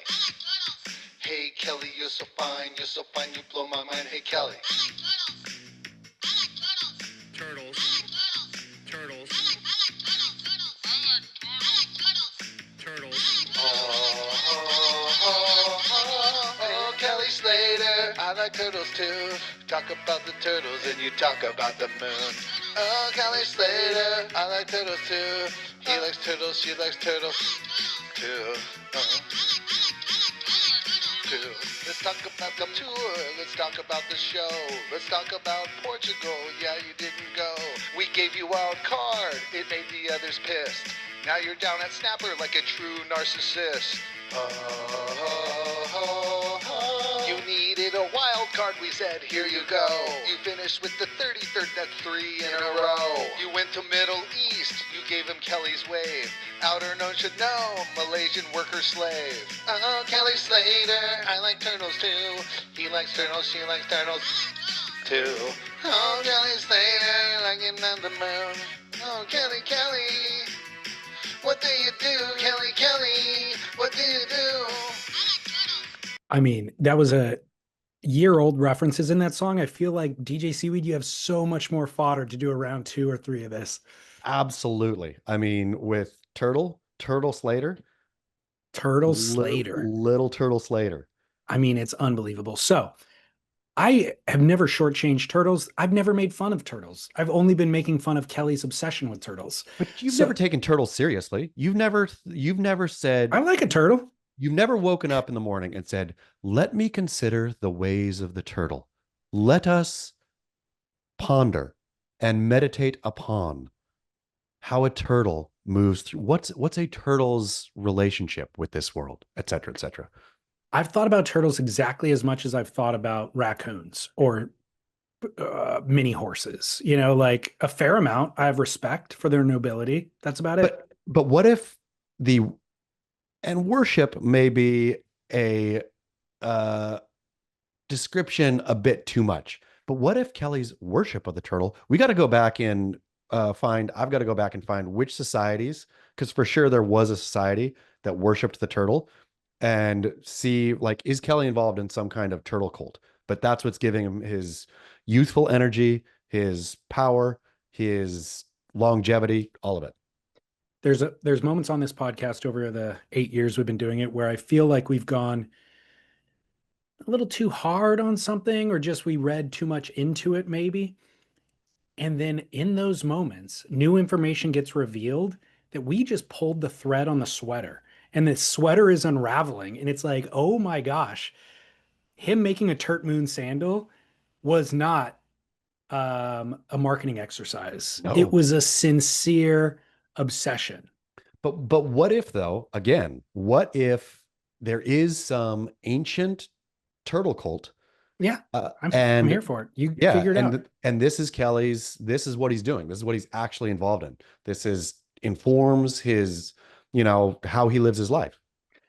Hey Kelly, you're so fine, you blow my mind. Hey Kelly. Turtles, turtles, turtles. Oh, Kelly Slater, I like turtles too. Talk about the turtles and you talk about the moon. Oh, Kelly Slater, I like turtles too. He likes turtles, she likes turtles too. Too. Let's talk about the tour. Let's talk about the show. Let's talk about Portugal. Yeah, you didn't go. We gave you a wild card. It made the others pissed. Now you're down at Snapper like a true narcissist. You needed a wild card, we said, here you go. You finished with the 33rd, that's 3 in a row. You went to Middle East, you gave him Kelly's wave. Outer known should know, Malaysian worker slave. Kelly Slater, I like turtles too. He likes turtles, she likes turtles too. Oh, Kelly Slater, like him on the moon. Oh, Kelly, Kelly, what do you do? Kelly, Kelly, what do you do? I mean, that was a year-old references in that song. I feel like DJ Seaweed, you have so much more fodder to do a round 2 or 3 of this. Absolutely. I mean, with Turtle Slater. Little Turtle Slater. I mean, it's unbelievable. So I have never shortchanged turtles. I've never made fun of turtles. I've only been making fun of Kelly's obsession with turtles. But you've never taken turtles seriously. You've never said, I like a turtle. You've never woken up in the morning and said, let me consider the ways of the turtle. Let us ponder and meditate upon how a turtle moves through. What's a turtle's relationship with this world, et cetera, et cetera. I've thought about turtles exactly as much as I've thought about raccoons or mini horses, like a fair amount. I have respect for their nobility. That's about it. But what if and worship may be a description a bit too much, but what if Kelly's worship of the turtle, I've got to go back and find which societies, because for sure there was a society that worshiped the turtle, and see, like, is Kelly involved in some kind of turtle cult? But that's what's giving him his youthful energy, his power, his longevity, all of it. There's moments on this podcast over the 8 years we've been doing it where I feel like we've gone a little too hard on something, or just we read too much into it maybe. And then in those moments, new information gets revealed that we just pulled the thread on the sweater, and the sweater is unraveling. And it's like, oh my gosh, him making a Turt Moon sandal was not a marketing exercise. No. It was a sincere obsession. But what if, though, again, what if there is some ancient turtle cult? Yeah, I'm here for it. You figure it out. And this is what he's doing. This is what he's actually involved in. Informs his, how he lives his life.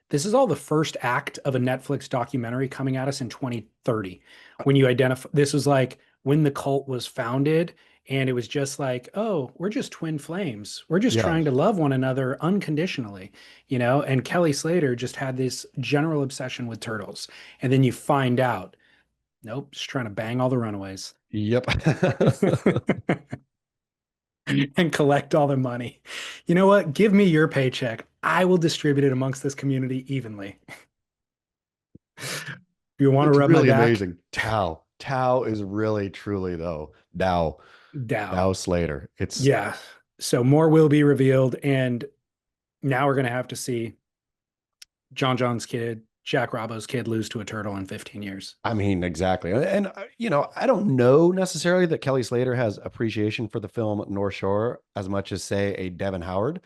This is all the first act of a Netflix documentary coming at us in 2030. When you identify, this was like when the cult was founded, and it was just like, oh, we're just twin flames. We're just trying to love one another unconditionally, and Kelly Slater just had this general obsession with turtles. And then you find out, nope, just trying to bang all the runaways. Yep. And collect all the money. You know what? Give me your paycheck. I will distribute it amongst this community evenly. You want to rub really my back? Amazing. Tao is really, truly, though, Tao Slater. So more will be revealed, and now we're going to have to see John's kid, Jack Robbo's kid, lose to a turtle in 15 years. I mean, exactly. And, I don't know necessarily that Kelly Slater has appreciation for the film North Shore as much as, say, a Devin Howard.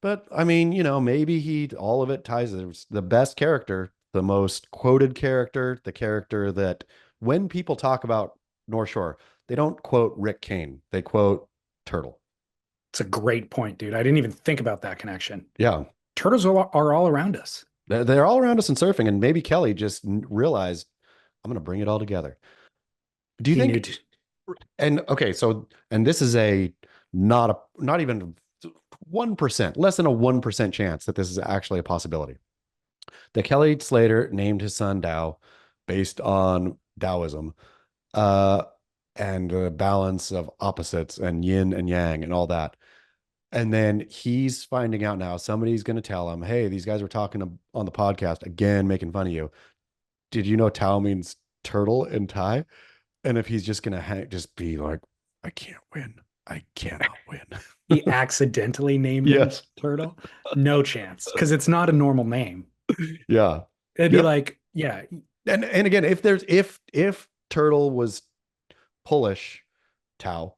But, I mean, maybe all of it ties the best character, the most quoted character, the character that when people talk about North Shore, they don't quote Rick Kane. They quote Turtle. It's a great point, dude. I didn't even think about that connection. Yeah. Turtles are all around us. They're all around us in surfing, and maybe Kelly just realized, I'm going to bring it all together. Do you think? And okay, and this is not even 1%, less than a 1% chance that this is actually a possibility. That Kelly Slater named his son Tao based on Taoism, and the balance of opposites and yin and yang and all that. And then he's finding out now, somebody's going to tell him, hey, these guys were talking on the podcast again, making fun of you. Did you know Tao means turtle in Thai? And if he's just going to just be like, I can't win. I cannot win. He accidentally named him Turtle? No chance, because it's not a normal name. Yeah. It'd be like, And again, if turtle was Polish Tau,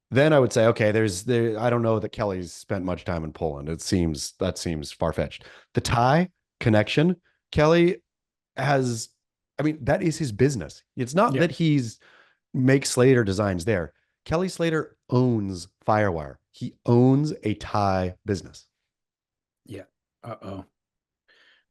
then I would say, okay, I don't know that Kelly's spent much time in Poland. That seems far-fetched. The Thai connection, Kelly has, I mean, that is his business. It's not Yeah. that he's makes Slater designs there. Kelly Slater owns Firewire. He owns a Thai business. Yeah. Uh-oh.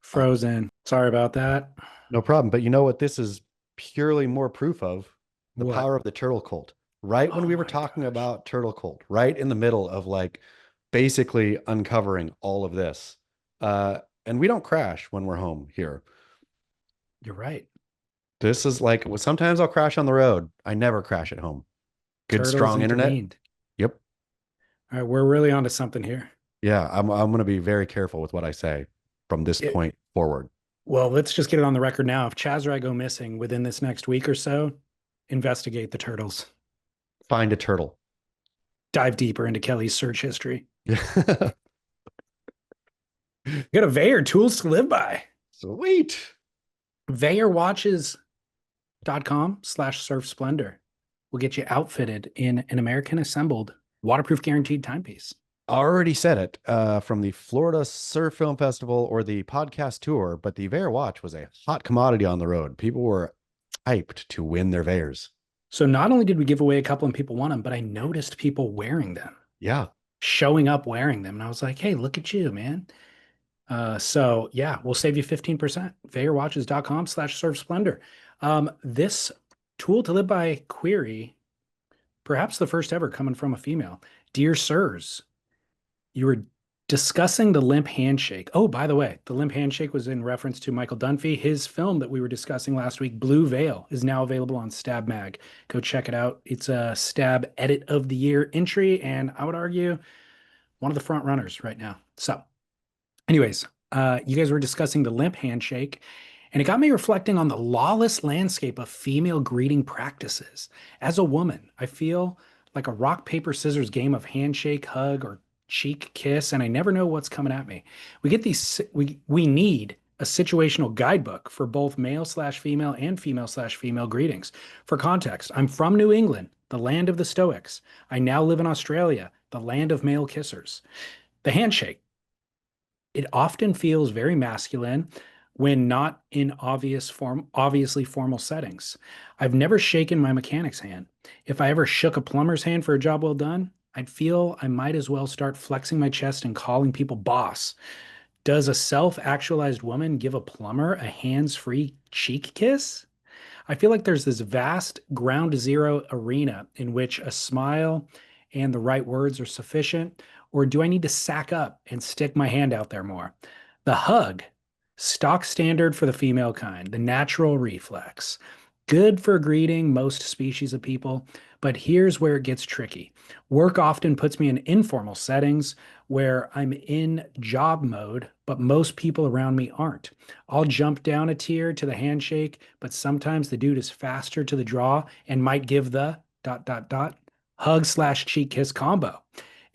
Frozen. Sorry about that. No problem. But you know what this is purely more proof of? The What? power of the turtle cult. Right when Oh we were my talking gosh. about turtle cult, right in the middle of like basically uncovering all of this. And we don't crash when we're home here. You're right. This is like, well, sometimes I'll crash on the road. I never crash at home. Good, Turtles strong internet. intervened. Yep. All right, we're really onto something here. Yeah, I'm going to be very careful with what I say from this point forward. Well, let's just get it on the record now. If Chaz or I go missing within this next week or so, investigate the turtles. Find a turtle. Dive deeper into Kelly's search history. Yeah. We got a VAER, tools to live by. Sweet. VAERwatches.com/surf splendor will get you outfitted in an American assembled waterproof guaranteed timepiece. Already said it from the Florida Surf Film Festival or the podcast tour, but the VAER watch was a hot commodity on the road. People were hyped to win their VAERs. So not only did we give away a couple and people won them, but I noticed people wearing them, Yeah. showing up wearing them. And I was like, hey, look at you, man. So yeah, we'll save you 15%. VAERwatches.com/surf splendor. This tool to live by query, perhaps the first ever coming from a female. Dear sirs, you were discussing the limp handshake. Oh, by the way, the limp handshake was in reference to Michael Dunphy. His film that we were discussing last week, Blue Veil, is now available on Stab Mag. Go check it out. It's a Stab Edit of the Year entry, and I would argue one of the front runners right now. So anyways, you guys were discussing the limp handshake, and it got me reflecting on the lawless landscape of female greeting practices. As a woman, I feel like a rock, paper, scissors game of handshake, hug, or cheek kiss, and I never know what's coming at me. We need a situational guidebook for both male/female and female/female greetings. For context, I'm from New England, the land of the Stoics. I now live in Australia, the land of male kissers. The handshake. It often feels very masculine when not in obviously formal settings. I've never shaken my mechanic's hand. If I ever shook a plumber's hand for a job well done, I'd feel I might as well start flexing my chest and calling people boss. Does a self-actualized woman give a plumber a hands-free cheek kiss? I feel like there's this vast ground zero arena in which a smile and the right words are sufficient, or do I need to sack up and stick my hand out there more? The hug, stock standard for the female kind, the natural reflex. Good for greeting most species of people, but here's where it gets tricky. Work often puts me in informal settings where I'm in job mode, but most people around me aren't. I'll jump down a tier to the handshake, but sometimes the dude is faster to the draw and might give the ... hug/cheek kiss combo.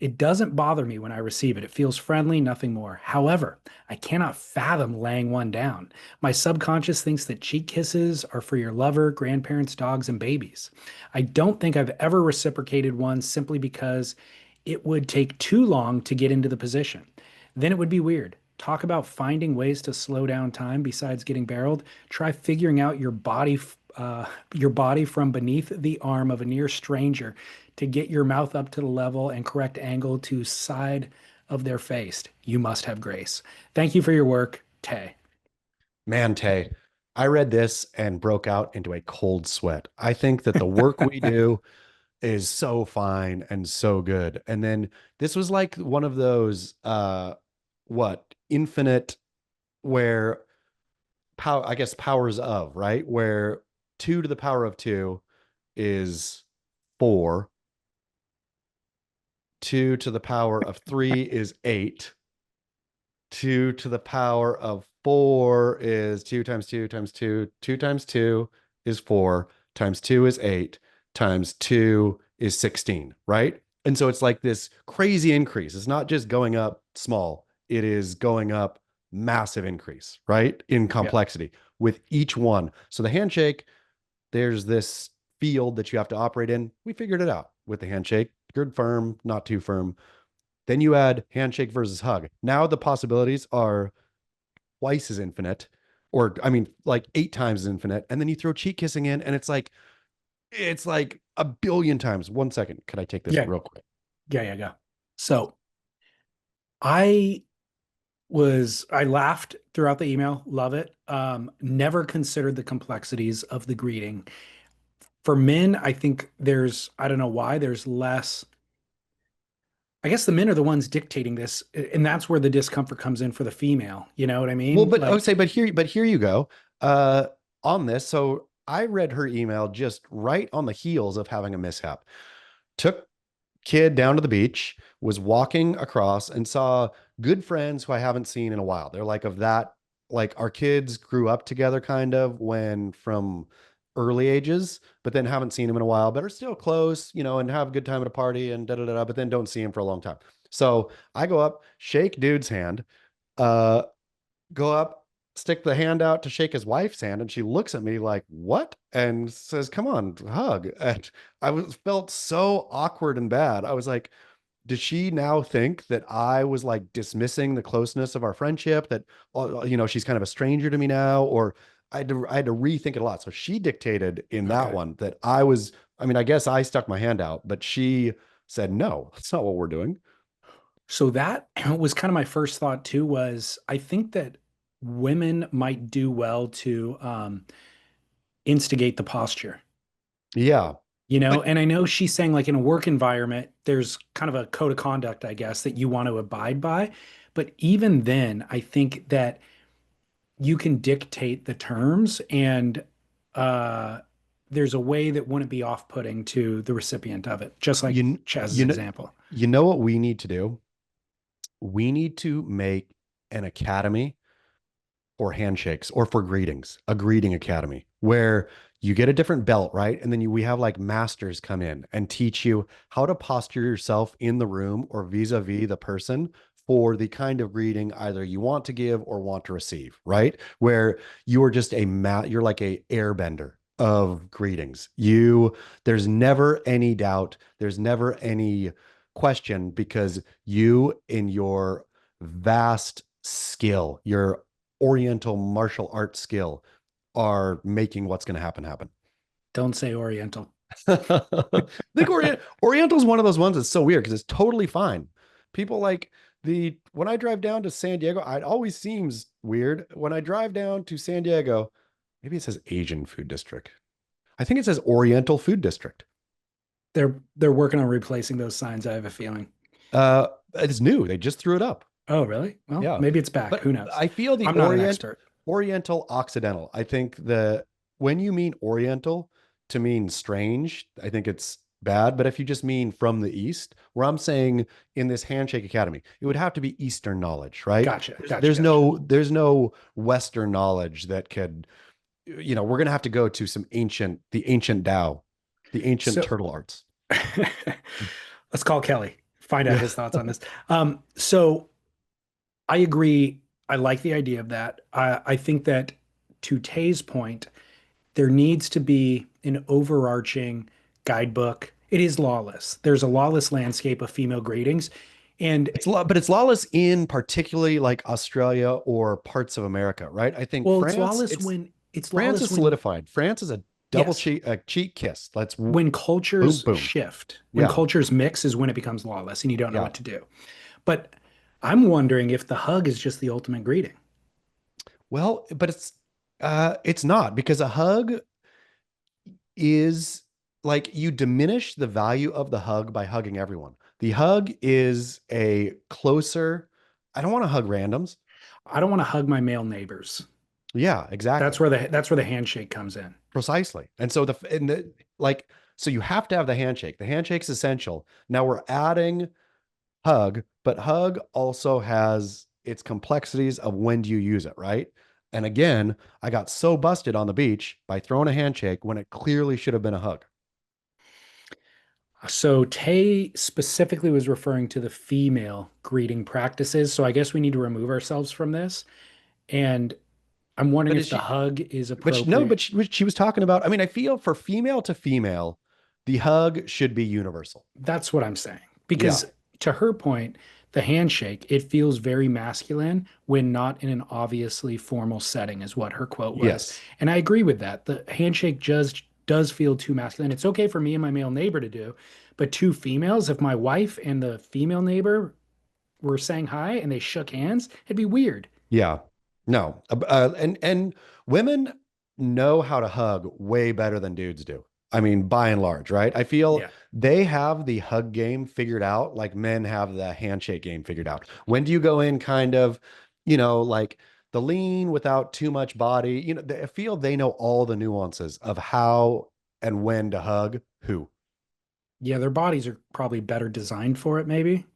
It doesn't bother me when I receive it. It feels friendly, nothing more. However, I cannot fathom laying one down. My subconscious thinks that cheek kisses are for your lover, grandparents, dogs, and babies. I don't think I've ever reciprocated one simply because it would take too long to get into the position. Then it would be weird. Talk about finding ways to slow down time besides getting barreled. Try figuring out your body from beneath the arm of a near stranger to get your mouth up to the level and correct angle to side of their face. You must have grace. Thank you for your work, Tay. Man, Tay, I read this and broke out into a cold sweat. I think that the work we do is so fine and so good. And then this was like one of those infinite where power, I guess powers of, right? Where 2 to the power of 2 is 4. 2 to the power of 3 is 8. 2 to the power of 4 is 2 times 2 times 2. 2 times 2 is 4. Times 2 is 8. Times 2 is 16, right? And so it's like this crazy increase. It's not just going up small. It is going up massive increase, right? In complexity. with each one. So the handshake, there's this field that you have to operate in. We figured it out with the handshake. Good firm, not too firm. Then you add handshake versus hug. Now the possibilities are twice as infinite, or I mean, like 8 times as infinite. And then you throw cheek kissing in, and it's like a billion times. 1 second. Could I take this Yeah. real quick? Yeah. So I laughed throughout the email. Love it. Never considered the complexities of the greeting. For men, I think I don't know why, there's less. I guess the men are the ones dictating this, and that's where the discomfort comes in for the female. You know what I Well, mean? but I would Like, say, but here you go. Uh, on this. So I read her email just right on the heels of having a mishap. Took kid down to the beach, was walking across and saw good friends who I haven't seen in a while. They're like of that, like our kids grew up together kind of when from early ages, but then haven't seen him in a while, but are still close, and have a good time at a party and da da da, but then don't see him for a long time. So I go up, shake dude's hand, uh, go up, stick the hand out to shake his wife's hand, and she looks at me like, "What?" and says, "Come on, hug." And felt so awkward and bad. I was like, does she now think that I was like dismissing the closeness of our friendship, that she's kind of a stranger to me now? Or I had to rethink it a lot. So she dictated in that okay. one that I mean, I guess I stuck my hand out, but she said, "No, that's not what we're doing." So that was kind of my first thought too, was I think that women might do well to instigate the posture. Yeah. But And I know she's saying like in a work environment, there's kind of a code of conduct, I guess, that you want to abide by. But even then, I think that you can dictate the terms and uh, there's a way that wouldn't be off-putting to the recipient of it, just like you Chaz's you know example. you know what we need to do? We need to make an academy for handshakes or for greetings, a greeting academy where you get a different belt, right? And then we have like masters come in and teach you how to posture yourself in the room or vis-a-vis the person for the kind of greeting either you want to give or want to receive, right? Where you are just you're like a airbender of greetings. There's never any doubt, there's never any question because you in your vast skill, your oriental martial arts skill are making what's going to happen. Don't say Oriental. I think Oriental is one of those ones that's so weird because it's totally fine. People like when I drive down to San Diego, it always seems weird when I drive down to San Diego. Maybe it says Asian food district. I think it says Oriental food district. They're working on replacing those signs, I have a feeling. It's new. They just threw it up. Oh, really? Well, Yeah. maybe it's back. But Who knows? I feel the I'm not an expert. Oriental Occidental. I think when you mean Oriental to mean strange, I think it's bad. But if you just mean from the East, where I'm saying in this handshake academy, it would have to be Eastern knowledge, right? Gotcha. There's no Western knowledge that could, we're gonna have to go to the ancient Tao, the ancient So turtle arts. let's call Kelly, find out Yeah. his thoughts on this. So I agree. I like the idea of that. I think that to Tay's point, there needs to be an overarching guidebook. It is lawless. There's a lawless landscape of female greetings. And But it's lawless in particularly like Australia or parts of America, right? I think well, it's France lawless is when solidified. France is a yes, cheek kiss. Let's when boom, cultures boom. shift, when Yeah. cultures mix is when it becomes lawless and you don't know Yeah. what to do. But I'm wondering if the hug is just the ultimate greeting. Well, but it's not because a hug is like you diminish the value of the hug by hugging everyone. The hug is a closer, I don't want to hug randoms. I don't want to hug my male neighbors. Yeah, exactly. That's where the handshake comes in. Precisely. And so like, so you have to have the handshake. The handshake's essential. Now we're adding hug, but hug also has its complexities of when do you use it, right? And again, I got so busted on the beach by throwing a handshake when it clearly should have been a hug. So Tay specifically was referring to the female greeting practices. So I guess we need to remove ourselves from this. And I'm wondering But if is the she, hug is but no, appropriate. she was talking about, I mean, I feel for female to female, the hug should be universal. That's what I'm saying. Yeah. Because to her point, the handshake, it feels very masculine when not in an obviously formal setting, is what her quote was. Yes. And I agree with that. The handshake just does feel too masculine. It's okay for me and my male neighbor to do, but two females, if my wife and the female neighbor were saying hi and they shook hands, it'd be weird. Yeah. No. And women know how to hug way better than dudes do. I mean, by and large, right? I feel Yeah. they have the hug game figured out like men have the handshake game figured out. When do you go in kind of, like the lean without too much body? I feel they know all the nuances of how and when to hug who. Yeah, their bodies are probably better designed for it, maybe.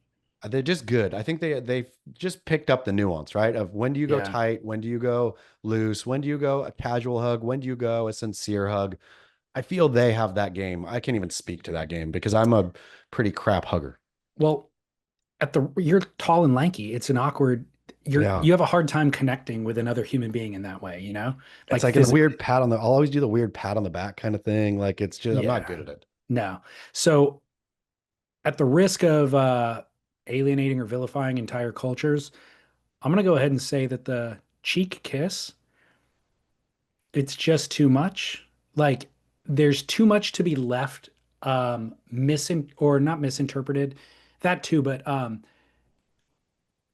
They're just good. I think they just picked up the nuance, right? Of when do you go Yeah. tight, when do you go loose, when do you go a casual hug, when do you go a sincere hug? I feel they have that game. I can't even speak to that game because I'm a pretty crap hugger. Well, you're tall and lanky. It's an awkward Yeah. you have a hard time connecting with another human being in that way, you know? It's Like like a weird physically. pat on the, I'll always do the weird pat on the back kind of thing. Like it's just, I'm not Yeah. good at it. No. So at the risk of alienating or vilifying entire cultures, I'm gonna go ahead and say that the cheek kiss, it's just too much. Like there's too much to be left missing or not misinterpreted. That too, but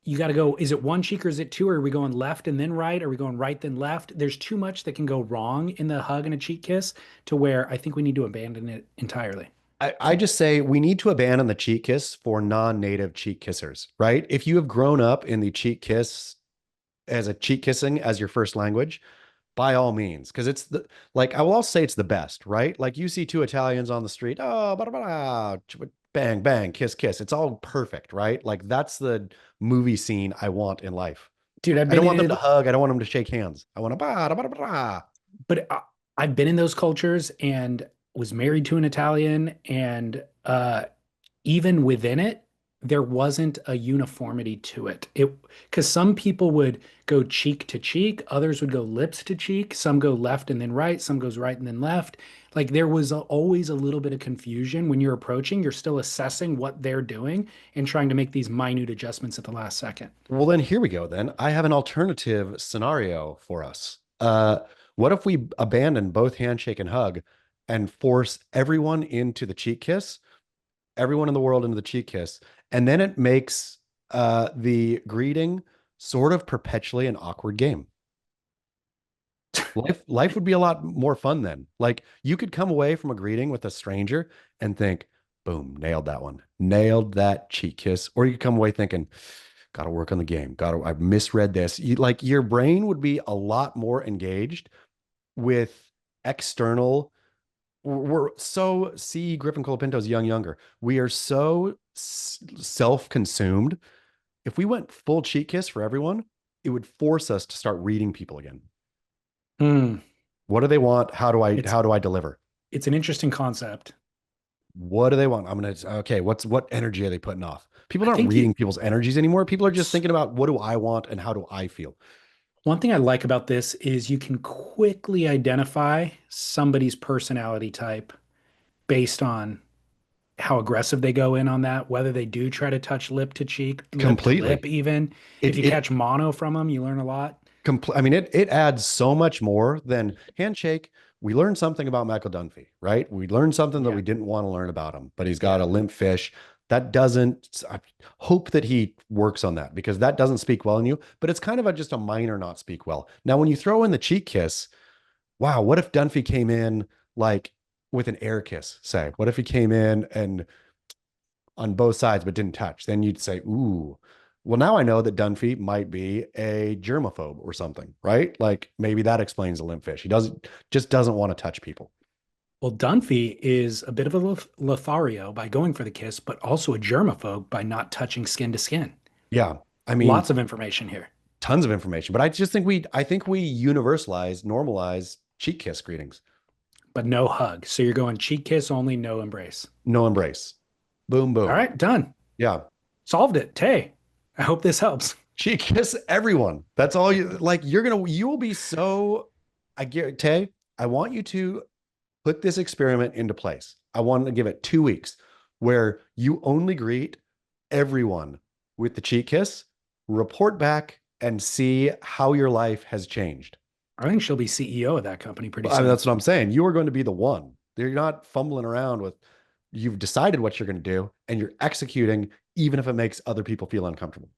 you got to go, is it one cheek or is it two? Or are we going left and then right? Are we going right then left? There's too much that can go wrong in the hug and a cheek kiss to where I think we need to abandon it entirely. I just say we need to abandon the cheek kiss for non-native cheek kissers, right? If you have grown up in the cheek kiss as a cheek kissing as your first language, by all means, because it's the like I will also say it's the best, right? Like you see two Italians on the street, oh, blah, blah, blah, bang, bang, kiss, kiss. It's all perfect, right? Like that's the movie scene I want in life. Dude, I've I been don't want them in to it, hug. I don't want them to shake hands. I want to bah, bah, bah, bah. but I've been in those cultures and was married to an Italian, and even within it, there wasn't a uniformity to it. It because some people would go cheek to cheek, others would go lips to cheek, some go left and then right, some goes right and then left. Like there was always a little bit of confusion when you're approaching. You're still assessing what they're doing and trying to make these minute adjustments at the last second. Well, then here we go. Then I have an alternative scenario for us. What if we abandon both handshake and hug and force everyone into the cheek kiss, everyone in the world into the cheek kiss, and then it makes the greeting sort of perpetually an awkward game. Life would be a lot more fun then. Like you could come away from a greeting with a stranger and think, boom, nailed that one. Nailed that cheek kiss. Or you could come away thinking, gotta work on the game. I misread this. Like your brain would be a lot more engaged with external. We're so see Griffin Colapinto's younger. We are so self-consumed. If we went full cheek kiss for everyone, it would force us to start reading people again. Hmm. What do they want? How do I It's how do I deliver? it's an interesting concept. What do they want? I'm gonna okay. What energy are they putting off? People I aren't think reading people's energies anymore. People are just thinking about what do I want and how do I feel. one thing I like about this is you can quickly identify somebody's personality type based on how aggressive they go in on that, whether they do try to touch lip to cheek, lip to lip, Completely. even. If It you it catch mono from them, you learn a lot. I mean, it adds so much more than handshake. We learned something about Michael Dunphy, right? We learned something that Yeah. we didn't want to learn about him, but he's got Yeah. a limp fish. That doesn't, I hope that he works on that because that doesn't speak well in you, but it's kind of just a minor not speak well. Now, when you throw in the cheek kiss, wow, what if Dunphy came in like with an air kiss, say? What if he came in and on both sides but didn't touch? Then you'd say, ooh, well, now I know that Dunphy might be a germaphobe or something, right? Like maybe that explains the limp fish. He doesn't want to touch people. Well, Dunphy is a bit of a Lothario by going for the kiss, but also a germaphobe by not touching skin to skin. Yeah. I mean, Lots of information here, tons of information, but I think we universalize, normalize cheek kiss greetings. but no hug. So you're going cheek kiss only, no embrace. No embrace. Boom, All boom. right, done. Yeah. Solved it. Tay, I hope this helps. Cheek kiss everyone. That's all you like. You will be so, I guarantee, I want you to put this experiment into place. I want to give it 2 weeks where you only greet everyone with the cheek kiss, report back, and see how your life has changed. I think she'll be CEO of that company pretty I mean, soon. that's what I'm saying. You are going to be the one. You're not fumbling around with, you've decided what you're going to do and you're executing, even if it makes other people feel uncomfortable.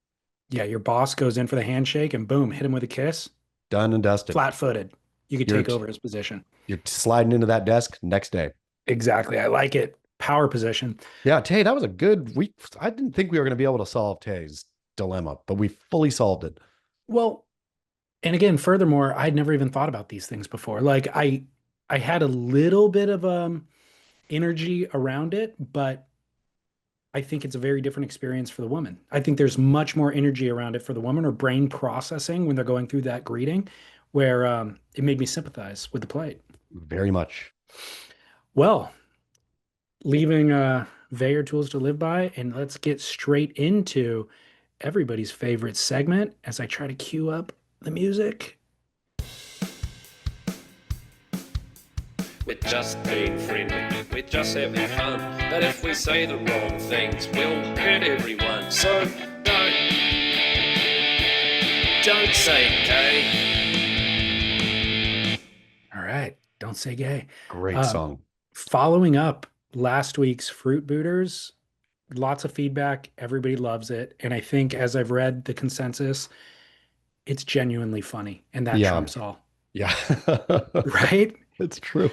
Yeah, your boss goes in for the handshake and boom, hit him with a kiss. Done and dusted. Flat-footed. You could You're take over his position. You're sliding into that desk next day. Exactly. I like it. Power position. Yeah, Tay, that was a good week. I didn't think we were going to be able to solve Tay's dilemma, but we fully solved it. Well, and again, furthermore, I'd never even thought about these things before. Like I had a little bit of energy around it, but I think it's a very different experience for the woman. I think there's much more energy around it for the woman or brain processing when they're going through that greeting, where it made me sympathize with the plight. Very much. Well, leaving VAER tools to live by, and let's get straight into everybody's favorite segment as I try to cue up the music. We're just being friendly, we're just having fun. But if we say the wrong things, we'll hurt everyone. So don't say gay. All right, don't say gay. Great song. Following up last week's Fruit Booters, lots of feedback. Everybody loves it. And I think as I've read the consensus, it's genuinely funny. And that trumps all. Yeah. Right? It's true.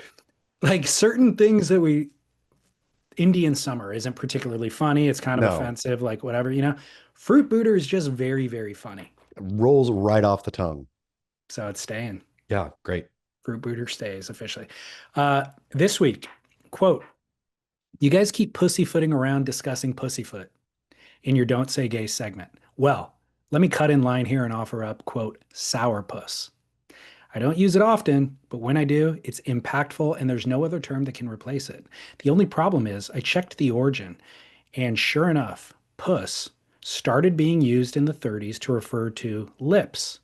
Like certain things that Indian Summer isn't particularly funny. It's kind of offensive, like whatever, Fruit Booter is just very, very funny. It rolls right off the tongue. So it's staying. Yeah, great. Fruit Booter stays officially. This week, quote, "You guys keep pussyfooting around discussing pussyfoot in your Don't Say Gay segment. Well, let me cut in line here and offer up, quote, sourpuss. I don't use it often, but when I do, it's impactful and there's no other term that can replace it. The only problem is I checked the origin, and sure enough, puss started being used in the 30s to refer to lips,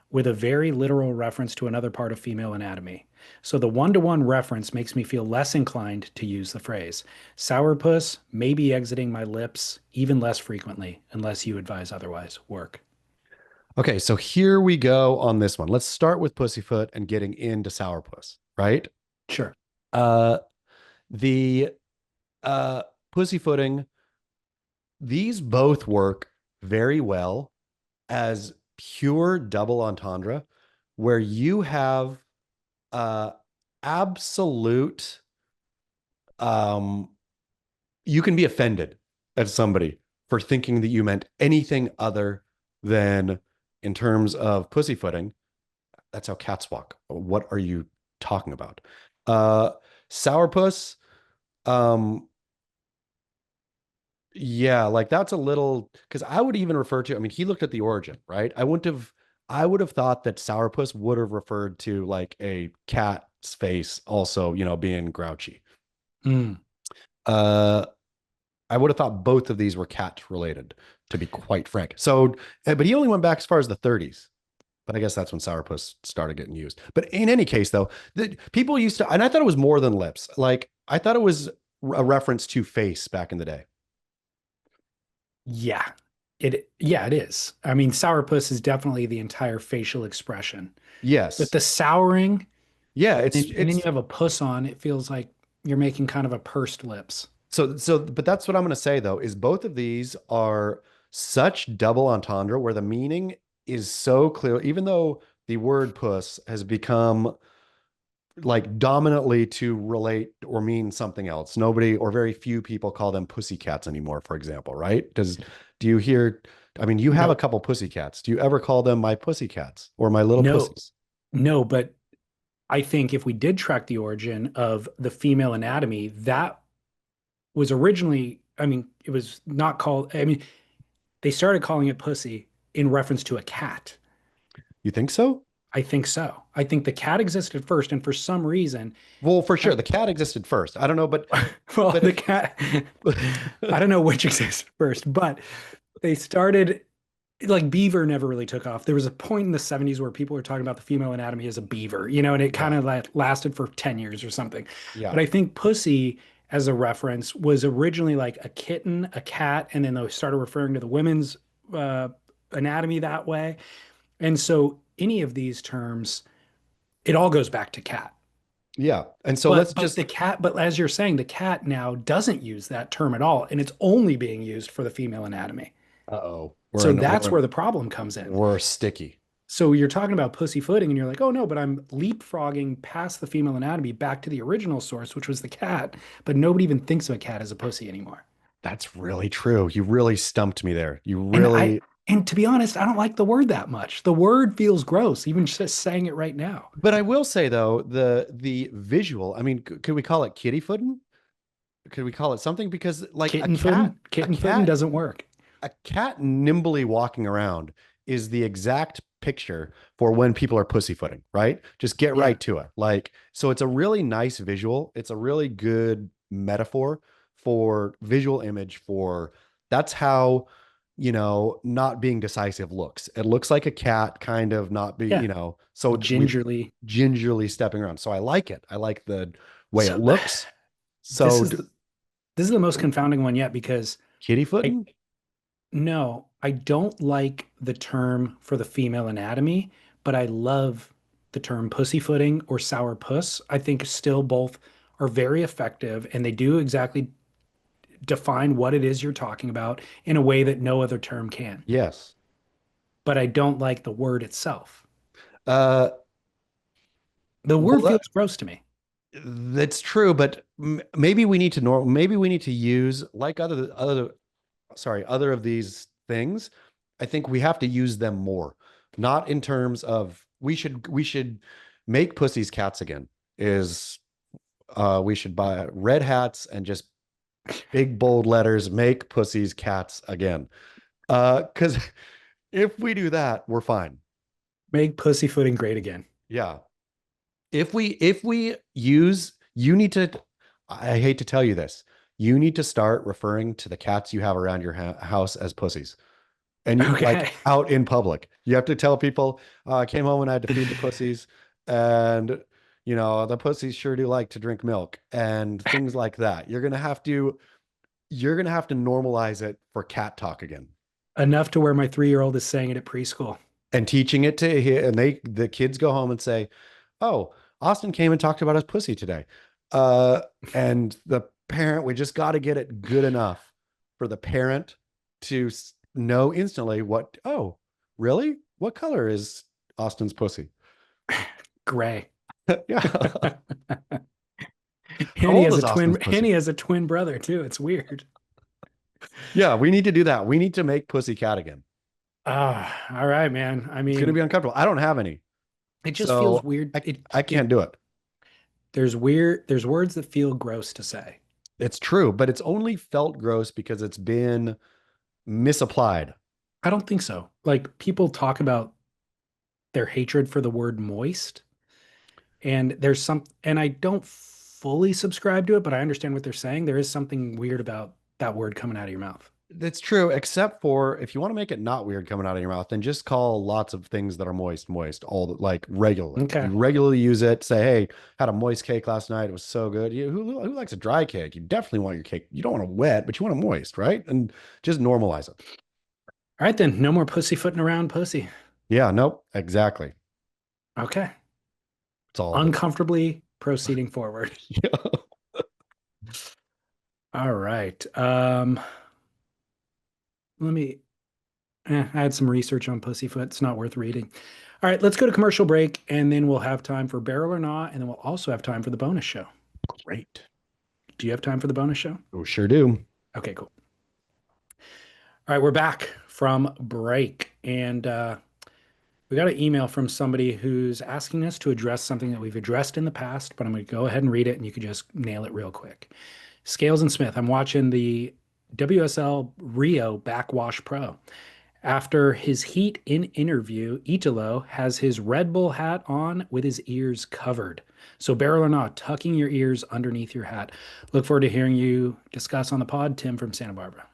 with a very literal reference to another part of female anatomy. So the one-to-one reference makes me feel less inclined to use the phrase. Sourpuss may be exiting my lips even less frequently, unless you advise otherwise. Work." Okay, so here we go on this one. Let's start with pussyfoot and getting into sourpuss, right? Sure. The pussyfooting, these both work very well as pure double entendre, where you have absolute, you can be offended at somebody for thinking that you meant anything other than in terms of pussyfooting. That's how cats walk. What are you talking about? Sourpuss, yeah, like that's a little, because I would even refer to, I mean, he looked at the origin, right? I would have thought that sourpuss would have referred to like a cat's face also, being grouchy. I would have thought both of these were cat related, to be quite frank. So, but he only went back as far as the 30s. But I guess that's when sourpuss started getting used. But in any case, though, people used to, and I thought it was more than lips. Like, I thought it was a reference to face back in the day. Yeah, it is. I mean, sourpuss is definitely the entire facial expression. Yes. But the souring, yeah, and then you have a puss on, it feels like you're making kind of a pursed lips. But that's what I'm going to say, though, is both of these are such double entendre where the meaning is so clear, even though the word puss has become like dominantly to relate or mean something else. Nobody or very few people call them pussycats anymore, for example, right? Do you hear, I mean, you have a couple pussycats. Do you ever call them my pussycats or my little pussies? No, but I think if we did track the origin of the female anatomy, that was originally, I mean, it was not called, I mean, they started calling it pussy in reference to a cat. You think so? I think so. I think the cat existed first, and for some reason, well, for sure, the cat existed first. I don't know, but the cat, I don't know which existed first, but they started like beaver never really took off. There was a point in the 70s where people were talking about the female anatomy as a beaver, and it kind Yeah. of lasted for 10 years or something. Yeah. But I think pussy as a reference was originally like a kitten, a cat, and then they started referring to the women's uh, anatomy that way. And so any of these terms, it all goes back to cat. Yeah. And so let's But just, the cat, but as you're saying, the cat now doesn't use that term at all, and it's only being used for the female anatomy. uh-oh, So that's where the problem comes in. we're sticky. So you're talking about pussyfooting, and you're like, oh no, but I'm leapfrogging past the female anatomy back to the original source, which was the cat. But nobody even thinks of a cat as a pussy anymore. That's really true. You really stumped me there. You And really, and to be honest, I don't like the word that much. The word feels gross, even just saying it right now. but I will say though, the visual, I mean, could we call it kitty footing? Could we call it something? Because like Kitten footing doesn't work. a cat nimbly walking around is the exact picture for when people are pussyfooting, right? Just get Yeah. right to it. Like, so it's a really nice visual. It's a really good metaphor for visual image for that's how, not being decisive looks. It looks like a cat kind of not be, Yeah. so Gingerly. gingerly stepping around. So I like it. I like the way So it looks. So this is the most confounding one yet because kitty footing? no, I don't like the term for the female anatomy, but I love the term pussyfooting or sour puss. I think still both are very effective and they do exactly define what it is you're talking about in a way that no other term can. Yes. But I don't like the word itself. Uh, The well, word feels gross to me. that's true, but maybe we need to maybe we need to use like other of these things. I think we have to use them more, not in terms of we should make pussies cats again. Is we should buy red hats and just big bold letters, make pussies cats again. Because if we do that, we're fine. Make pussyfooting great again. Yeah. If we use, you need to, I hate to tell you this, you need to start referring to the cats you have around your house as pussies. And you Okay. like out in public. You have to tell people, I came home and I had to feed the pussies, and the pussies sure do like to drink milk and things like that. You're gonna have to normalize it for cat talk again. Enough to where my 3-year-old is saying it at preschool. And teaching it to him, and the kids go home and say, oh, Austin came and talked about his pussy today. And the parent, we just got to get it good enough for the parent to know instantly oh, really? What color is Austin's pussy? Gray. Yeah. Henny old has is a Austin's pussy? Henny has a twin brother too. It's weird. Yeah, we need to do that. We need to make pussy cat again. All right, man. I It's going to mean, be uncomfortable. I don't have any. it just So feels weird. I can't do it. There's words that feel gross to say. It's true, but it's only felt gross because it's been misapplied. I don't think so. Like people talk about their hatred for the word moist, and and I don't fully subscribe to it, but I understand what they're saying. There is something weird about that word coming out of your mouth. That's true, except for if you want to make it not weird coming out of your mouth, then just call lots of things that are moist, like regularly. Okay. You regularly use it. Say, hey, had a moist cake last night. It was so good. Who likes a dry cake? You definitely want your cake. You don't want it wet, but you want it moist, right? And just normalize it. All right, then. No more pussyfooting around pussy. Yeah, nope, exactly. Okay. It's all Uncomfortably proceeding forward. Yeah. All right. I had some research on pussyfoot. It's not worth reading. All right, let's go to commercial break, and then we'll have time for Barrel or Not, and then we'll also have time for the bonus show. Great. Do you have time for the bonus show? We sure do. Okay, cool. All right, we're back from break, and we got an email from somebody who's asking us to address something that we've addressed in the past, but I'm going to go ahead and read it, and you can just nail it real quick. Scales and Smith, I'm watching the WSL Rio Backwash Pro. After his heat in interview, Italo has his Red Bull hat on with his ears covered. So Barrel or Not, tucking your ears underneath your hat. Look forward to hearing you discuss on the pod. Tim from Santa Barbara.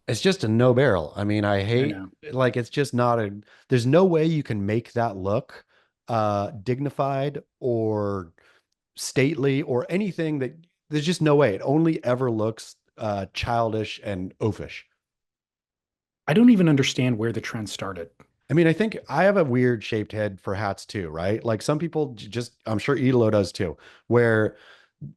It's just a no barrel. I mean, I I hate know. like it's just not a there's no way you can make that look dignified or stately or anything that there's just no way. It only ever looks childish and oafish. I don't even understand where the trend started. I mean, I think I have a weird shaped head for hats too, right? Like some people just, I'm sure Italo does too, where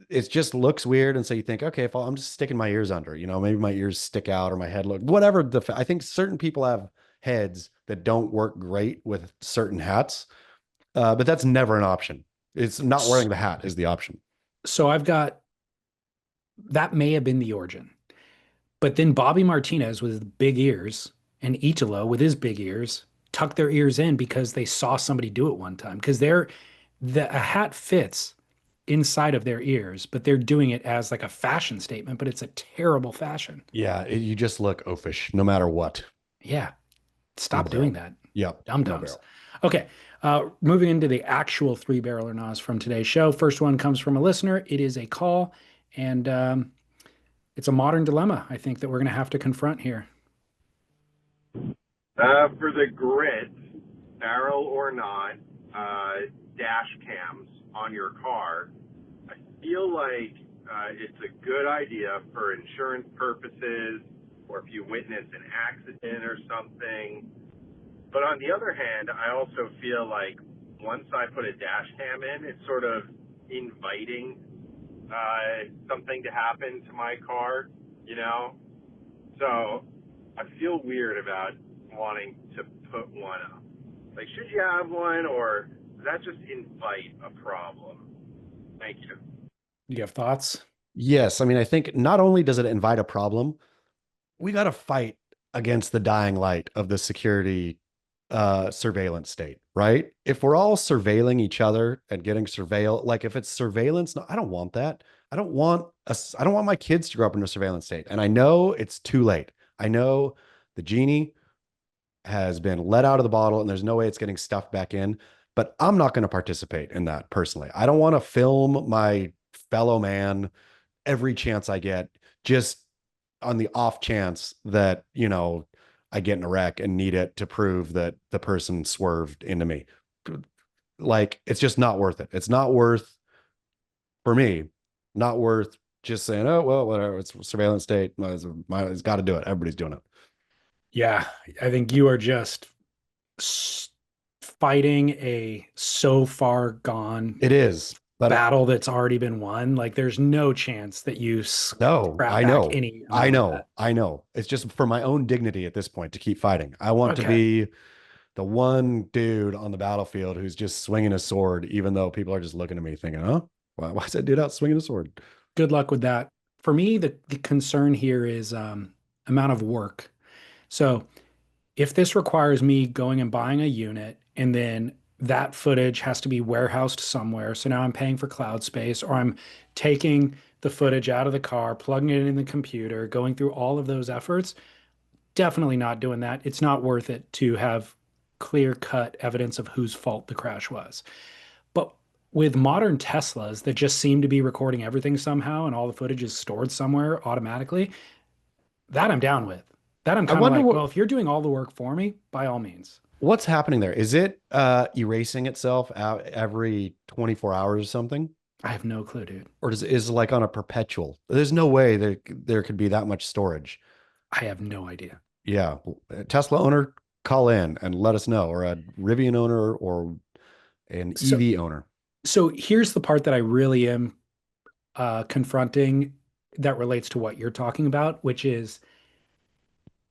it just looks weird. And so you think, okay, if I'm just sticking my ears under, maybe my ears stick out or my head look, whatever. I think certain people have heads that don't work great with certain hats, but that's never an option. It's not wearing the hat is the option. So I've got that may have been the origin. But then Bobby Martinez with big ears and Italo with his big ears tuck their ears in because they saw somebody do it one time. Because a hat fits inside of their ears, but they're doing it as like a fashion statement, but it's a terrible fashion. Yeah, you just look oafish no matter what. Yeah. No Stop barrel. doing that. Yep. Dum No dums. barrel. Okay. Moving into the actual three barrel or nos from today's show. First one comes from a listener. It is a call, and it's a modern dilemma, I think, that we're going to have to confront here. For the grit, barrel or not, dash cams on your car, I feel like it's a good idea for insurance purposes or if you witness an accident or something. But on the other hand, I also feel like once I put a dash cam in, it's sort of inviting something to happen to my car, So I feel weird about wanting to put one up. Like, should you have one, or does that just invite a problem? Thank you. You have thoughts? Yes. I mean, I think not only does it invite a problem, we got to fight against the dying light of the security surveillance state, right? If we're all surveilling each other and getting surveilled, like if it's surveillance, no, I don't want that. I don't want my kids to grow up in a surveillance state. And I know it's too late. I know the genie has been let out of the bottle and there's no way it's getting stuffed back in, but I'm not going to participate in that personally. I don't want to film my fellow man every chance I get, just on the off chance that, I get in a wreck and need it to prove that the person swerved into me. Like, it's just not worth it. It's not worth, for me, not worth just saying, oh, well, whatever, it's surveillance state. It's got to do it. Everybody's doing it. Yeah, I think you are just fighting a so far gone It is, but battle that's already been won. Like, there's no chance that you no, scrap I back know, any I amount of know, that. I know. It's just for my own dignity at this point to keep fighting. I want to Okay. be the one dude on the battlefield who's just swinging a sword, even though people are just looking at me thinking, huh? Why is that dude out swinging a sword? Good luck with that. For me, the concern here is amount of work. So if this requires me going and buying a unit and then that footage has to be warehoused somewhere, so now I'm paying for cloud space, or I'm taking the footage out of the car, plugging it in the computer, going through all of those efforts, definitely not doing that. It's not worth it to have clear-cut evidence of whose fault the crash was. But with modern Teslas that just seem to be recording everything somehow and all the footage is stored somewhere automatically, that I'm down with. That I'm I kind of wonder like, what well, if you're doing all the work for me, by all means. what's happening there. Is it erasing itself out every 24 hours or something? I have no clue, dude. Or is it like on a perpetual? There's no way there could be that much storage. I have no idea. Yeah. Tesla owner, call in and let us know, or a Rivian owner or an So, EV owner. so here's the part that I really am confronting that relates to what you're talking about, which is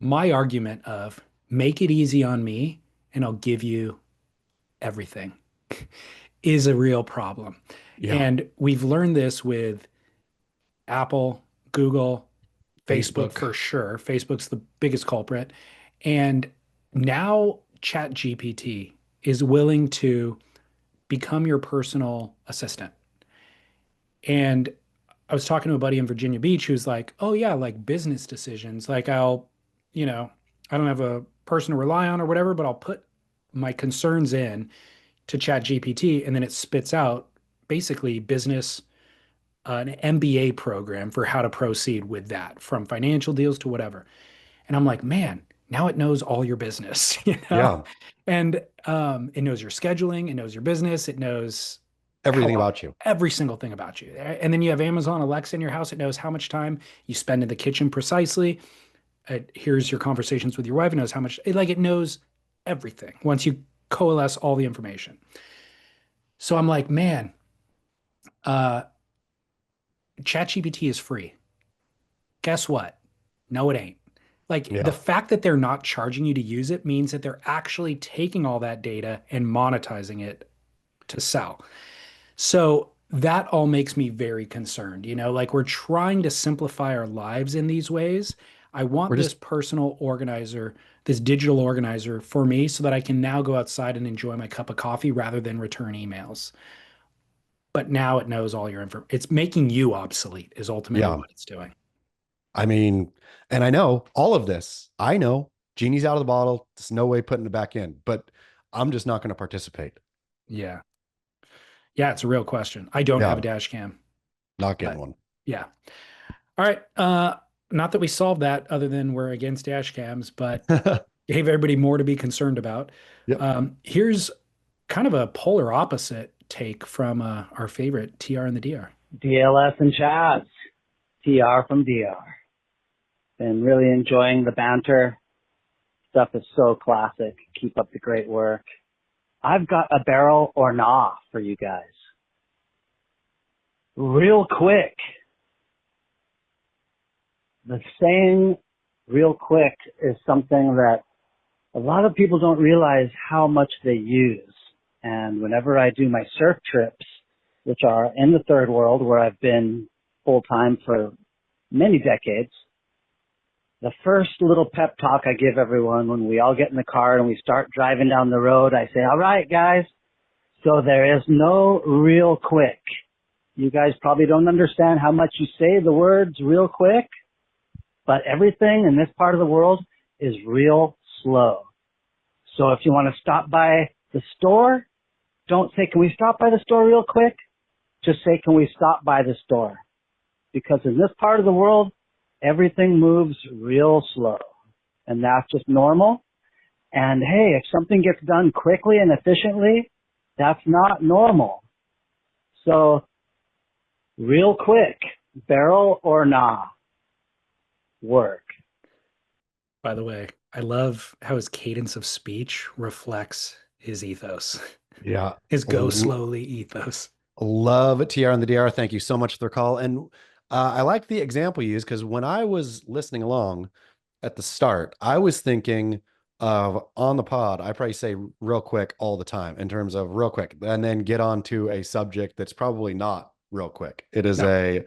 my argument of make it easy on me and I'll give you everything is a real problem. Yeah. And we've learned this with Apple, Google, Facebook for sure. Facebook's the biggest culprit. And now ChatGPT is willing to become your personal assistant. And I was talking to a buddy in Virginia Beach who's like, oh, yeah, like business decisions. Like I don't have a person to rely on or whatever, but I'll put my concerns in to ChatGPT and then it spits out basically an MBA program for how to proceed with that, from financial deals to whatever. And I'm like, man, now it knows all your business, Yeah. And it knows your scheduling, it knows your business, it knows Everything how about you. every single thing about you. And then you have Amazon Alexa in your house, it knows how much time you spend in the kitchen precisely. It hears your conversations with your wife, it knows how much, it knows everything once you coalesce all the information. So I'm like, man, uh, ChatGPT is free. Guess what? No, it ain't. Like the Yeah. fact that they're not charging you to use it means that they're actually taking all that data and monetizing it to sell. So that all makes me very concerned. Like we're trying to simplify our lives in these ways. I want We're this just, personal organizer, this digital organizer for me so that I can now go outside and enjoy my cup of coffee rather than return emails. But now it knows all your information. It's making you obsolete, is ultimately yeah. what it's doing. I mean, and I know all of this. I know genie's out of the bottle. There's no way putting it back in, but I'm just not going to participate. Yeah. Yeah, it's a real question. I don't have a Yeah. dash cam, Not getting but one. yeah. All right. Not that we solved that other than we're against dash cams, but gave everybody more to be concerned about. Yep. Here's kind of a polar opposite take from our favorite TR and the DR. DLS and chats. TR from DR. Been really enjoying the banter. Stuff is so classic. Keep up the great work. I've got a barrel or nah for you guys. Real quick. The saying real quick is something that a lot of people don't realize how much they use. And whenever I do my surf trips, which are in the third world where I've been full time for many decades, the first little pep talk I give everyone when we all get in the car and we start driving down the road, I say, all right, guys, so there is no real quick. You guys probably don't understand how much you say the words real quick, but everything in this part of the world is real slow. So if you want to stop by the store, don't say, can we stop by the store real quick? Just say, can we stop by the store? Because in this part of the world, everything moves real slow. And that's just normal. And hey, if something gets done quickly and efficiently, that's not normal. So, real quick, barrel or nah, work. By the way, I love how his cadence of speech reflects his ethos, Yeah. his go slowly ethos. Love TR and the DR. Thank you so much for the call. And I like the example you used because when I was listening along at the start, I was thinking of on the pod, I probably say real quick all the time in terms of real quick, and then get on to a subject that's probably not real quick. It is No.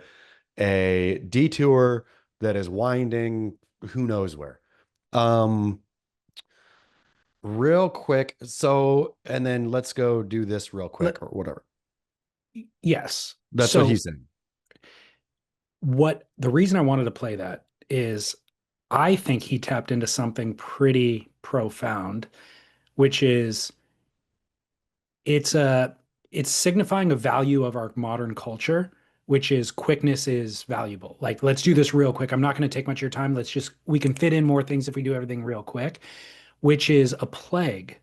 a detour that is winding who knows where. Real quick. So, and then let's go do this real quick or whatever. Yes. That's So what he's saying. the reason I wanted to play that is I think he tapped into something pretty profound, which is it's signifying a value of our modern culture, which is quickness is valuable. Like, let's do this real quick. I'm not going to take much of your time. We can fit in more things if we do everything real quick, which is a plague.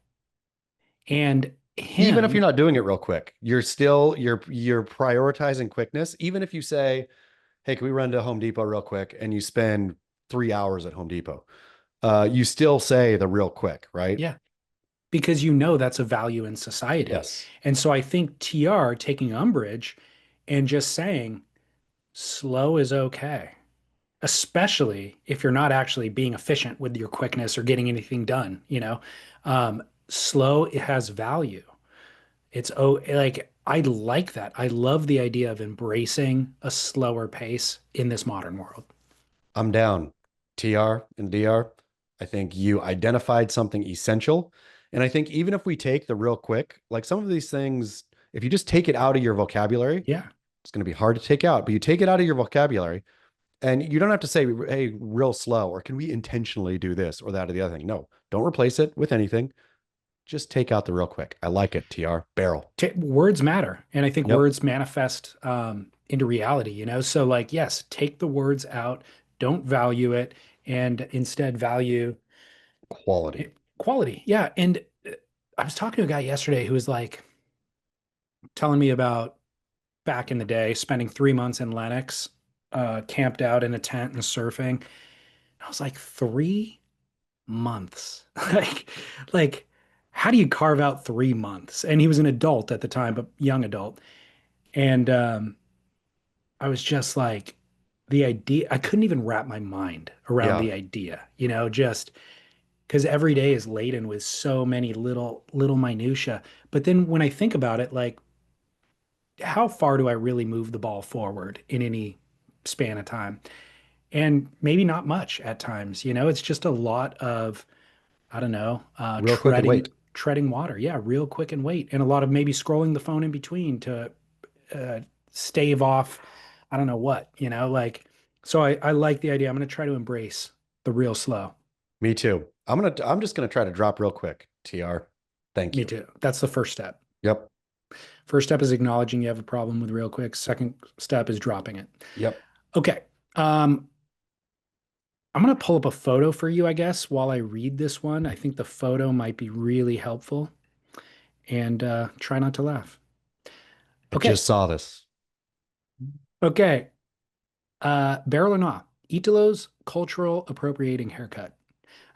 And Even if you're not doing it real quick, you're prioritizing quickness. Even if you say, hey, can we run to Home Depot real quick? And you spend 3 hours at Home Depot. You still say the real quick, right? Yeah. Because that's a value in society. Yes. And so I think TR taking umbrage and just saying slow is okay, especially if you're not actually being efficient with your quickness or getting anything done, slow, it has value. I like that. I love the idea of embracing a slower pace in this modern world. I'm down. TR and DR. I think you identified something essential. And I think even if we take the real quick, like some of these things, if you just take it out of your vocabulary, Yeah. it's going to be hard to take out, but you take it out of your vocabulary and you don't have to say, hey, real slow, or can we intentionally do this or that or the other thing? No, don't replace it with anything. Just take out the real quick. I like it, TR. Barrel. Words matter. And I think Yep. words manifest into reality, So yes, take the words out, don't value it, and instead value Quality. quality. Yeah. And I was talking to a guy yesterday who was like telling me about back in the day, spending 3 months in Lenox, camped out in a tent and surfing. I was like, 3 months. Like, how do you carve out 3 months? And he was an adult at the time, but young adult. And I was just like, the idea, I couldn't even wrap my mind around Yeah. the idea, just because every day is laden with so many little minutia. But then when I think about it, like, how far do I really move the ball forward in any span of time? And maybe not much at times, it's just a lot of, I don't know, Real quick and wait. treading water. Yeah, real quick and wait. And a lot of maybe scrolling the phone in between to uh, stave off, I don't know what, like, so I like the idea. I'm going to try to embrace the real slow. Me too. I'm just gonna try to drop real quick. TR. Thank Me you. too. That's the first step. Yep. First step is acknowledging you have a problem with real quick. Second step is dropping it. Yep. Okay. I'm going to pull up a photo for you, I guess, while I read this one. I think the photo might be really helpful. And try not to laugh. I Okay. just saw this. Okay. Barrel or not, Italo's cultural appropriating haircut.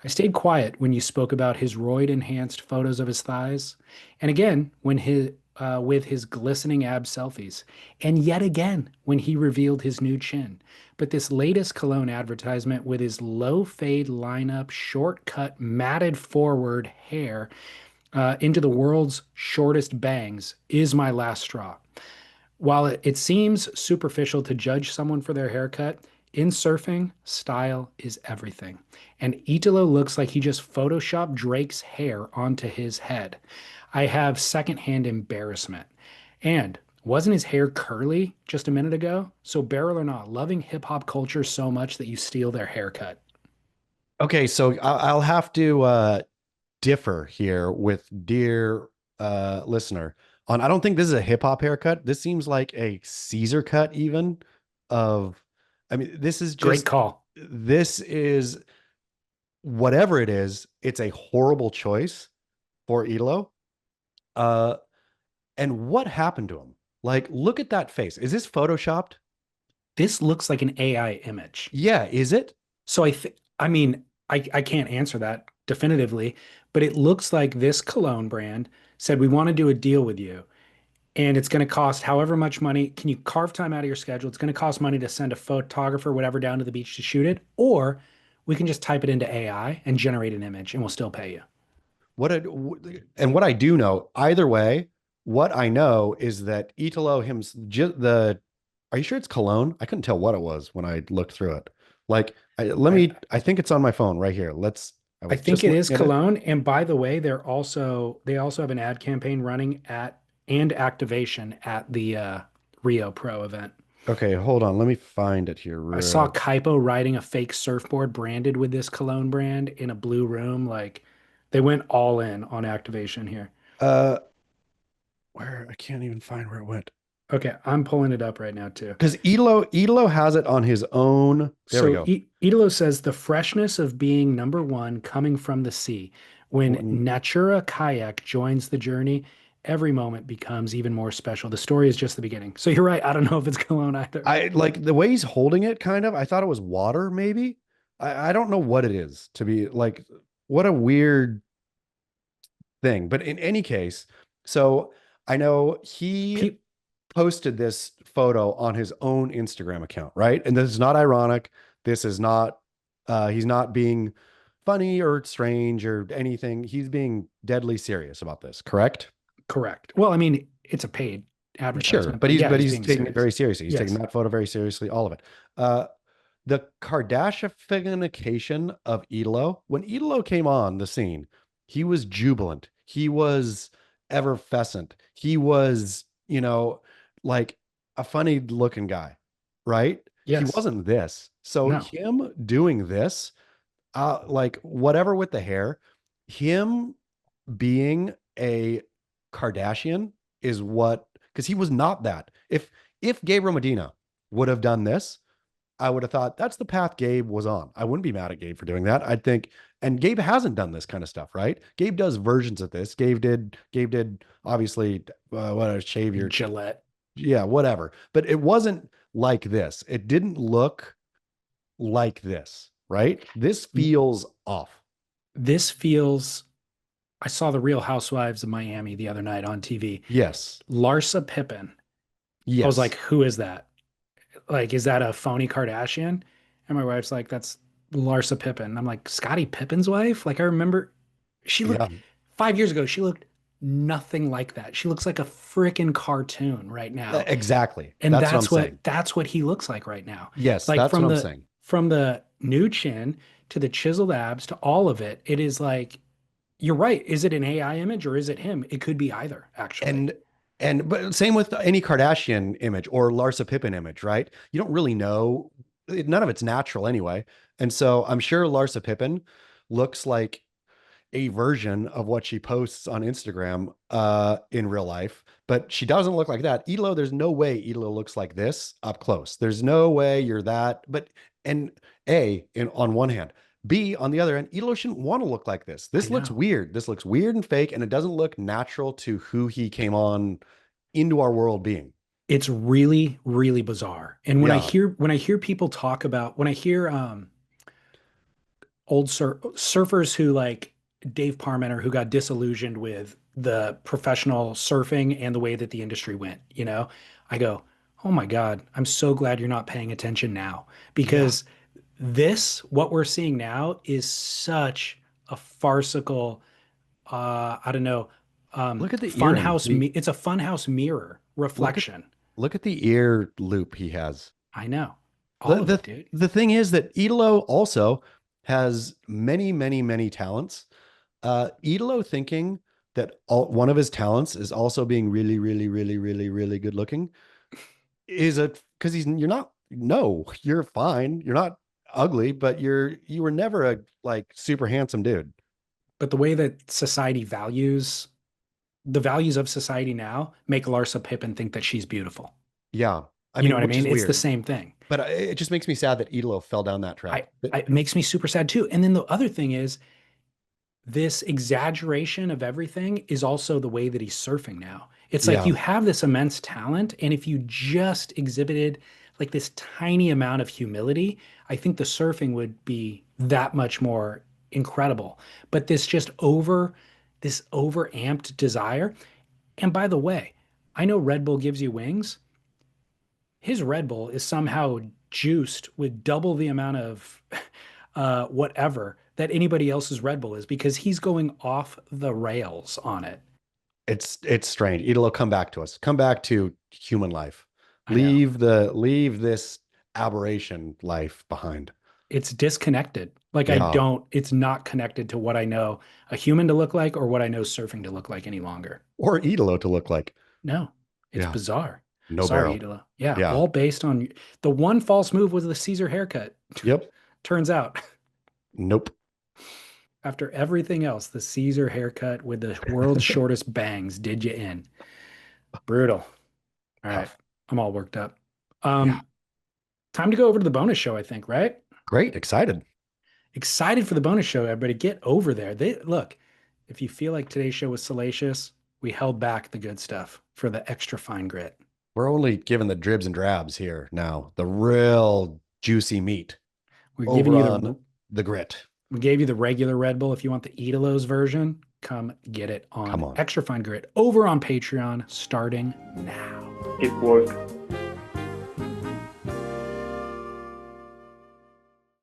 I stayed quiet when you spoke about his roid-enhanced photos of his thighs, and again when with his glistening ab selfies, and yet again when he revealed his new chin. But this latest cologne advertisement with his low fade lineup, shortcut, matted forward hair into the world's shortest bangs is my last straw. While it seems superficial to judge someone for their haircut, in surfing, style is everything. And Italo looks like he just photoshopped Drake's hair onto his head. I have secondhand embarrassment. And wasn't his hair curly just a minute ago? So barrel or not, loving hip hop culture so much that you steal their haircut. Okay, so I'll have to differ here with dear listener on. I don't think this is a hip hop haircut. This seems like a Caesar cut, even of. I mean, this is Great just. call. This is whatever it is. It's a horrible choice for Italo. And what happened to him? Like, look at that face. Is this photoshopped? This looks like an AI image. Yeah, is it? So I mean, I can't answer that definitively, but it looks like this cologne brand said, we want to do a deal with you. And it's going to cost however much money. Can you carve time out of your schedule? It's going to cost money to send a photographer, whatever, down to the beach to shoot it. Or we can just type it into AI and generate an image and we'll still pay you. And what I do know, either way, what I know is that Italo are you sure it's cologne? I couldn't tell what it was when I looked through it. Like, I think it's on my phone right here. I think it is cologne. And by the way, they also have an ad campaign running and activation at the Rio Pro event. Okay, hold on. Let me find it here. I saw Kaipo riding a fake surfboard branded with this cologne brand in a blue room. Like, they went all in on activation here. Where I can't even find where it went. Okay, I'm pulling it up right now too. Because Italo has it on his own. There we go. Italo says the freshness of being number one coming from the sea. When Natura Kayak joins the journey, every moment becomes even more special. The story is just the beginning. So you're right. I don't know if it's cologne either. I like the way he's holding it, kind of. I thought it was water, maybe. I don't know what it is, to be like, what a weird thing. But in any case, so I know he posted this photo on his own Instagram account, right? And this is not ironic. This is not, he's not being funny or strange or anything. He's being deadly serious about this, correct? Correct. Well, I mean, it's a paid advertisement. Sure, but he's taking serious. it very seriously. He's Yes. taking that photo very seriously, all of it. The Kardashianification of Italo, when Italo came on the scene, he was jubilant. He was effervescent. He was, like a funny looking guy, right? Yes. He wasn't this. So No. him doing this, like whatever with the hair, him being a Kardashian is what, because he was not that. If Gabriel Medina would have done this, I would have thought that's the path Gabe was on. I wouldn't be mad at Gabe for doing that. I'd think, and Gabe hasn't done this kind of stuff, right? Gabe does versions of this. Gabe did obviously what a shave your Gillette. yeah, whatever. But it wasn't like this. It didn't look like this, right? This feels off. This feels. I saw the Real Housewives of Miami the other night on TV. Yes. Larsa Pippen. Yes. I was like, who is that? Like, is that a phony Kardashian? And my wife's like, that's Larsa Pippen. I'm like, Scottie Pippen's wife? Like, I remember she looked Yeah. 5 years ago, she looked nothing like that. She looks like a freaking cartoon right now. Exactly. And that's what I'm saying. that's what he looks like right now. Yes, Like that's from what the I'm saying. from the new chin to the chiseled abs to all of it, it is like, you're right. Is it an AI image or is it him? It could be either, actually. But same with any Kardashian image or Larsa Pippen image, right? You don't really know. None of it's natural anyway. And so I'm sure Larsa Pippen looks like a version of what she posts on Instagram in real life, but she doesn't look like that. Italo, there's no way Italo looks like this up close. There's no way you're that. But and on one hand, B, on the other end, Italo shouldn't want to look like this. This looks weird. This looks weird and fake, and it doesn't look natural to who he came on into our world being. It's really, really bizarre. And when I hear people talk about, when I hear old surfers who like Dave Parmenter, who got disillusioned with the professional surfing and the way that the industry went, I go, oh my God, I'm so glad you're not paying attention now, because what we're seeing now is such a farcical, I don't know, look at the funhouse. It's a funhouse mirror reflection. Look at the ear loop he has. I know. All of it, dude. The thing is that Italo also has many, many, many talents. Italo thinking that one of his talents is also being really, really, really, really, really good looking because you're fine. You're not ugly, but you were never a like super handsome dude. But the way that society values the values of society now make Larsa Pippen think that she's beautiful. Yeah. You know what I mean? It's the same thing. But it just makes me sad that Italo fell down that track. It makes me super sad too. And then the other thing is this exaggeration of everything is also the way that he's surfing now. It's like you have this immense talent, and if you just exhibited like this tiny amount of humility, I think the surfing would be that much more incredible. But this overamped desire. And by the way, I know Red Bull gives you wings. His Red Bull is somehow juiced with double the amount of whatever that anybody else's Red Bull is, because he's going off the rails on it. It's strange. Italo, come back to us. Come back to human life. Leave this aberration life behind. It's disconnected. Like it's not connected to what I know a human to look like or what I know surfing to look like any longer. Or Italo to look like. No, it's bizarre. No Sorry, barrel. Italo. Yeah, all based on the one false move was the Caesar haircut. Yep. Turns out. Nope. After everything else, the Caesar haircut with the world's shortest bangs did you in. Brutal. All right. I'm all worked up. Time to go over to the bonus show, I think, right? Great. Excited for the bonus show. Everybody get over there. Look, if you feel like today's show was salacious, we held back the good stuff for the extra fine grit. We're only giving the dribs and drabs here now. The real juicy meat. We're giving you the grit. We gave you the regular Red Bull. If you want the Italo's version, come get it on Extra Fine Grit over on Patreon starting now. It worked.